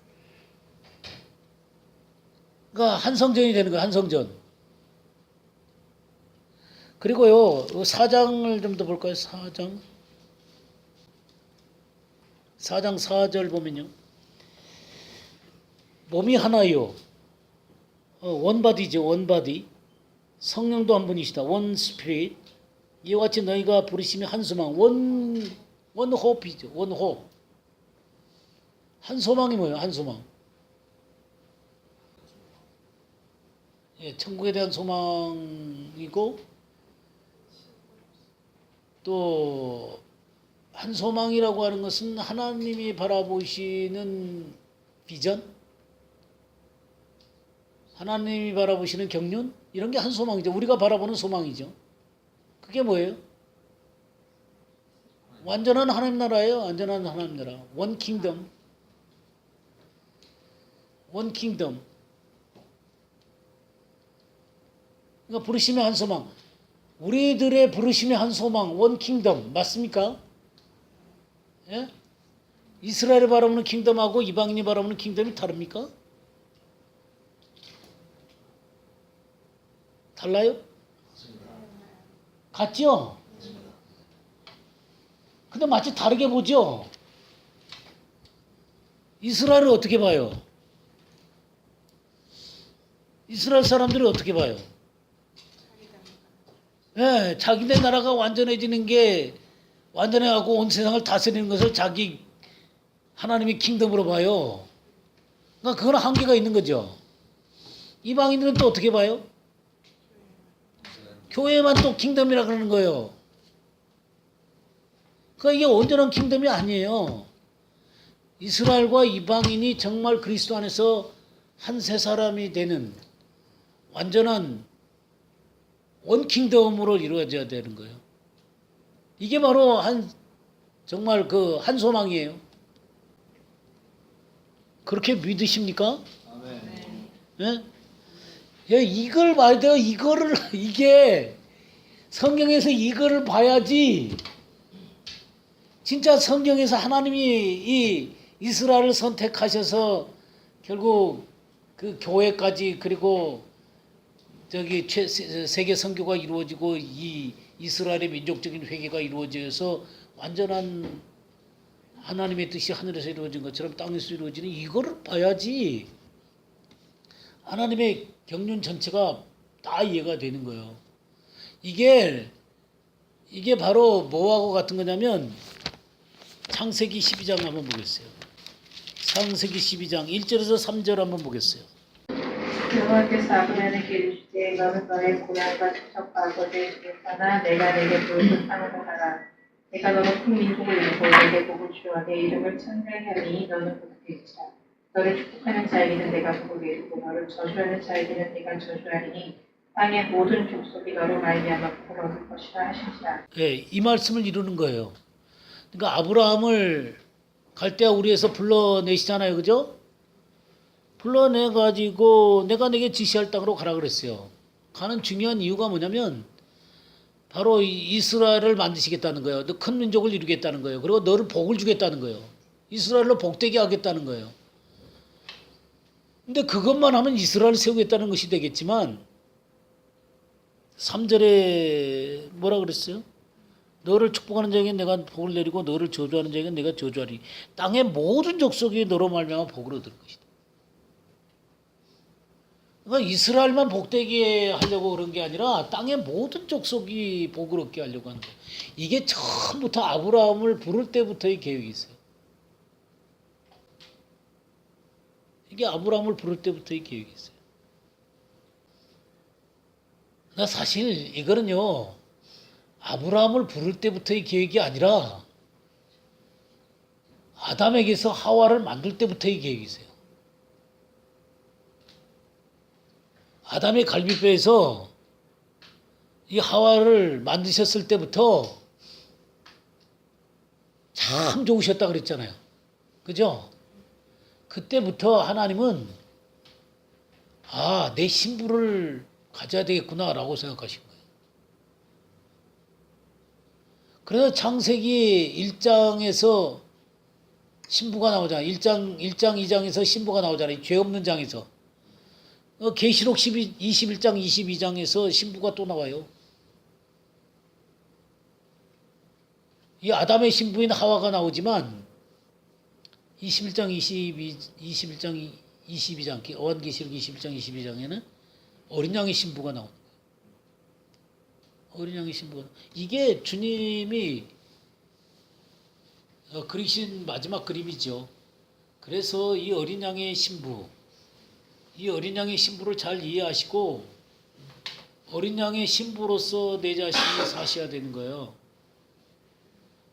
그러니까 한 성전이 되는 거예요. 한 성전. 그리고요. 4장을 좀 더 볼까요? 4장. 4장 4절 보면요. 몸이 하나요. 원바디죠. 원바디. 성령도 한 분이시다. 원 스피릿. 이와 같이 너희가 부르심이 한 소망. 원 호흡이죠. 원 호흡. 한 소망이 뭐예요? 한 소망. 예, 천국에 대한 소망이고 또 한 소망이라고 하는 것은 하나님이 바라보시는 비전, 하나님이 바라보시는 경륜 이런 게 한 소망이죠. 우리가 바라보는 소망이죠. 그게 뭐예요? 완전한 하나님 나라예요. 완전한 하나님 나라. 원 킹덤. 원 킹덤. 그러니까 부르심의 한 소망. 우리들의 부르심의 한 소망, 원 킹덤. 맞습니까? 예? 이스라엘이 바라보는 킹덤하고 이방인이 바라보는 킹덤이 다릅니까? 달라요? 같죠? 근데 마치 다르게 보죠? 이스라엘을 어떻게 봐요? 이스라엘 사람들이 어떻게 봐요? 예, 자기네 나라가 완전해지는 게 완전해가고 온 세상을 다스리는 것을 자기 하나님의 킹덤으로 봐요. 그러니까 그건 한계가 있는 거죠. 이방인들은 또 어떻게 봐요? 교회만 또 킹덤이라 그러는 거예요. 그러니까 이게 온전한 킹덤이 아니에요. 이스라엘과 이방인이 정말 그리스도 안에서 한 세 사람이 되는 완전한 원 킹덤으로 이루어져야 되는 거예요. 이게 바로 정말 그 한 소망이에요. 그렇게 믿으십니까? 아멘. 예? 야, 이걸 봐야 돼요. 이게 성경에서 이거를 봐야지. 진짜 성경에서 하나님이 이 이스라엘을 선택하셔서 결국 그 교회까지 그리고 저기 세계 선교가 이루어지고 이 이스라엘의 민족적인 회개가 이루어져서 완전한 하나님의 뜻이 하늘에서 이루어진 것처럼 땅에서 이루어지는 이거를 봐야지 하나님의 경륜 전체가 다 이해가 되는 거예요. 이게 바로 뭐하고 같은 거냐면 창세기 12장 한번 보겠어요. 창세기 12장 1절에서 3절 한번 보겠어요. 여호와께서 아브라함에게 이르시되 너는 너의 고향과 친척과 아버지의 집에 떠나 내가 내게 보여줄 땅으로 가라. 내가 너로 큰 민족을 이루고 내게 복을 주어 내 이름을 천대하게 하니 너는 복되리라. 너를 축복하는 자에게는 내가 복을 이루고 너를 저주하는 자에게는 내가 저주하리니 땅의 모든 족속이 너로 말미암아 복을 얻을 것이라 하시니라. 네, 이 말씀을 이루는 거예요. 그러니까 아브라함을 갈대아 우리에서 불러내시잖아요, 그죠? 불러내가지고 내가 내게 지시할 땅으로 가라 그랬어요. 가는 중요한 이유가 뭐냐면 바로 이스라엘을 만드시겠다는 거예요. 너 큰 민족을 이루겠다는 거예요. 그리고 너를 복을 주겠다는 거예요. 이스라엘로 복되게 하겠다는 거예요. 근데 그것만 하면 이스라엘을 세우겠다는 것이 되겠지만 3절에 뭐라 그랬어요? 너를 축복하는 자에게 내가 복을 내리고 너를 저주하는 자에게 내가 저주하리. 땅의 모든 족속이 너로 말미암아 복을 얻을 것이다. 그러니까 이스라엘만 복되게 하려고 그런 게 아니라 땅의 모든 족속이 복을 얻게 하려고 하는 거예요. 이게 처음부터 아브라함을 부를 때부터의 계획이 있어요. 이게 아브라함을 부를 때부터의 계획이 있어요. 나 사실 이거는요. 아브라함을 부를 때부터의 계획이 아니라 아담에게서 하와를 만들 때부터의 계획이세요. 아담의 갈비뼈에서 이 하와를 만드셨을 때부터 참 좋으셨다 그랬잖아요. 그죠? 그때부터 하나님은 내 신부를 가져야 되겠구나라고 생각하신 거예요. 그래서 창세기 1장에서 신부가 나오잖아요. 1장 2장에서 신부가 나오잖아요. 죄 없는 장에서. 계시록 21장 22장에서 신부가 또 나와요. 이 아담의 신부인 하와가 나오지만 21장 22장 어한계시록 21장 22장에는 어린 양의 신부가 나오는 거예요. 어린 양의 신부가. 이게 주님이 그리신 마지막 그림이죠. 그래서 이 어린 양의 신부, 이 어린 양의 신부를 잘 이해하시고 어린 양의 신부로서 내 자신이 사셔야 되는 거예요.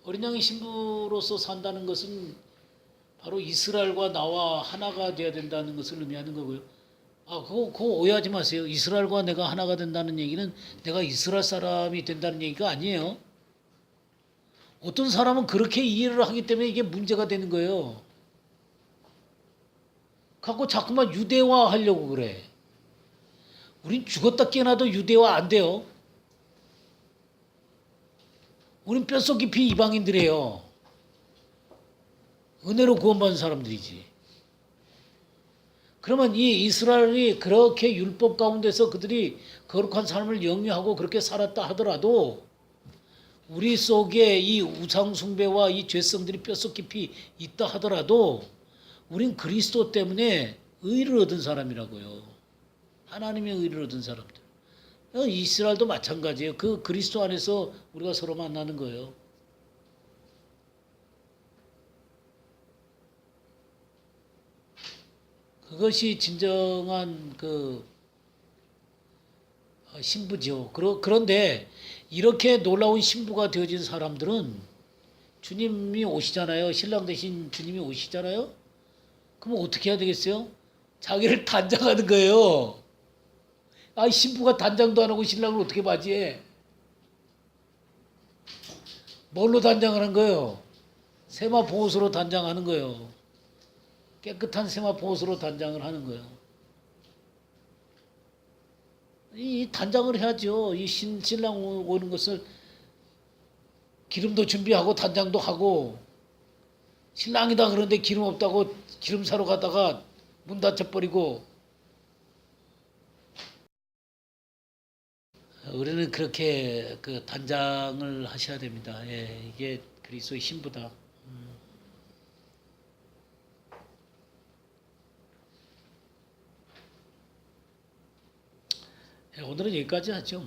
어린 양의 신부로서 산다는 것은 바로 이스라엘과 나와 하나가 되어야 된다는 것을 의미하는 거고요. 그거 오해하지 마세요. 이스라엘과 내가 하나가 된다는 얘기는 내가 이스라엘 사람이 된다는 얘기가 아니에요. 어떤 사람은 그렇게 이해를 하기 때문에 이게 문제가 되는 거예요. 갖고 자꾸만 유대화 하려고 그래. 우린 죽었다 깨어나도 유대화 안 돼요. 우린 뼛속 깊이 이방인들이에요. 은혜로 구원받은 사람들이지. 그러면 이 이스라엘이 그렇게 율법 가운데서 그들이 거룩한 삶을 영위하고 그렇게 살았다 하더라도 우리 속에 이 우상 숭배와 이 죄성들이 뼛속 깊이 있다 하더라도 우린 그리스도 때문에 의를 얻은 사람이라고요. 하나님의 의를 얻은 사람들. 이스라엘도 마찬가지예요. 그 그리스도 안에서 우리가 서로 만나는 거예요. 그것이 진정한 그 신부죠. 그런데 이렇게 놀라운 신부가 되어진 사람들은 주님이 오시잖아요. 신랑 대신 주님이 오시잖아요. 그럼 어떻게 해야 되겠어요? 자기를 단장하는 거예요. 신부가 단장도 안 하고 신랑을 어떻게 맞이해? 뭘로 단장하는 거예요? 세마포옷으로 단장하는 거예요. 깨끗한 세마포옷으로 단장을 하는 거예요. 이 단장을 해야죠. 이 신랑 오는 것을 기름도 준비하고 단장도 하고 신랑이다 그런데 기름 없다고 기름 사러 가다가 문 닫혀버리고 우리는 그렇게 그 단장을 하셔야 됩니다. 이게 그리스도의 신부다. 오늘은 여기까지 하죠.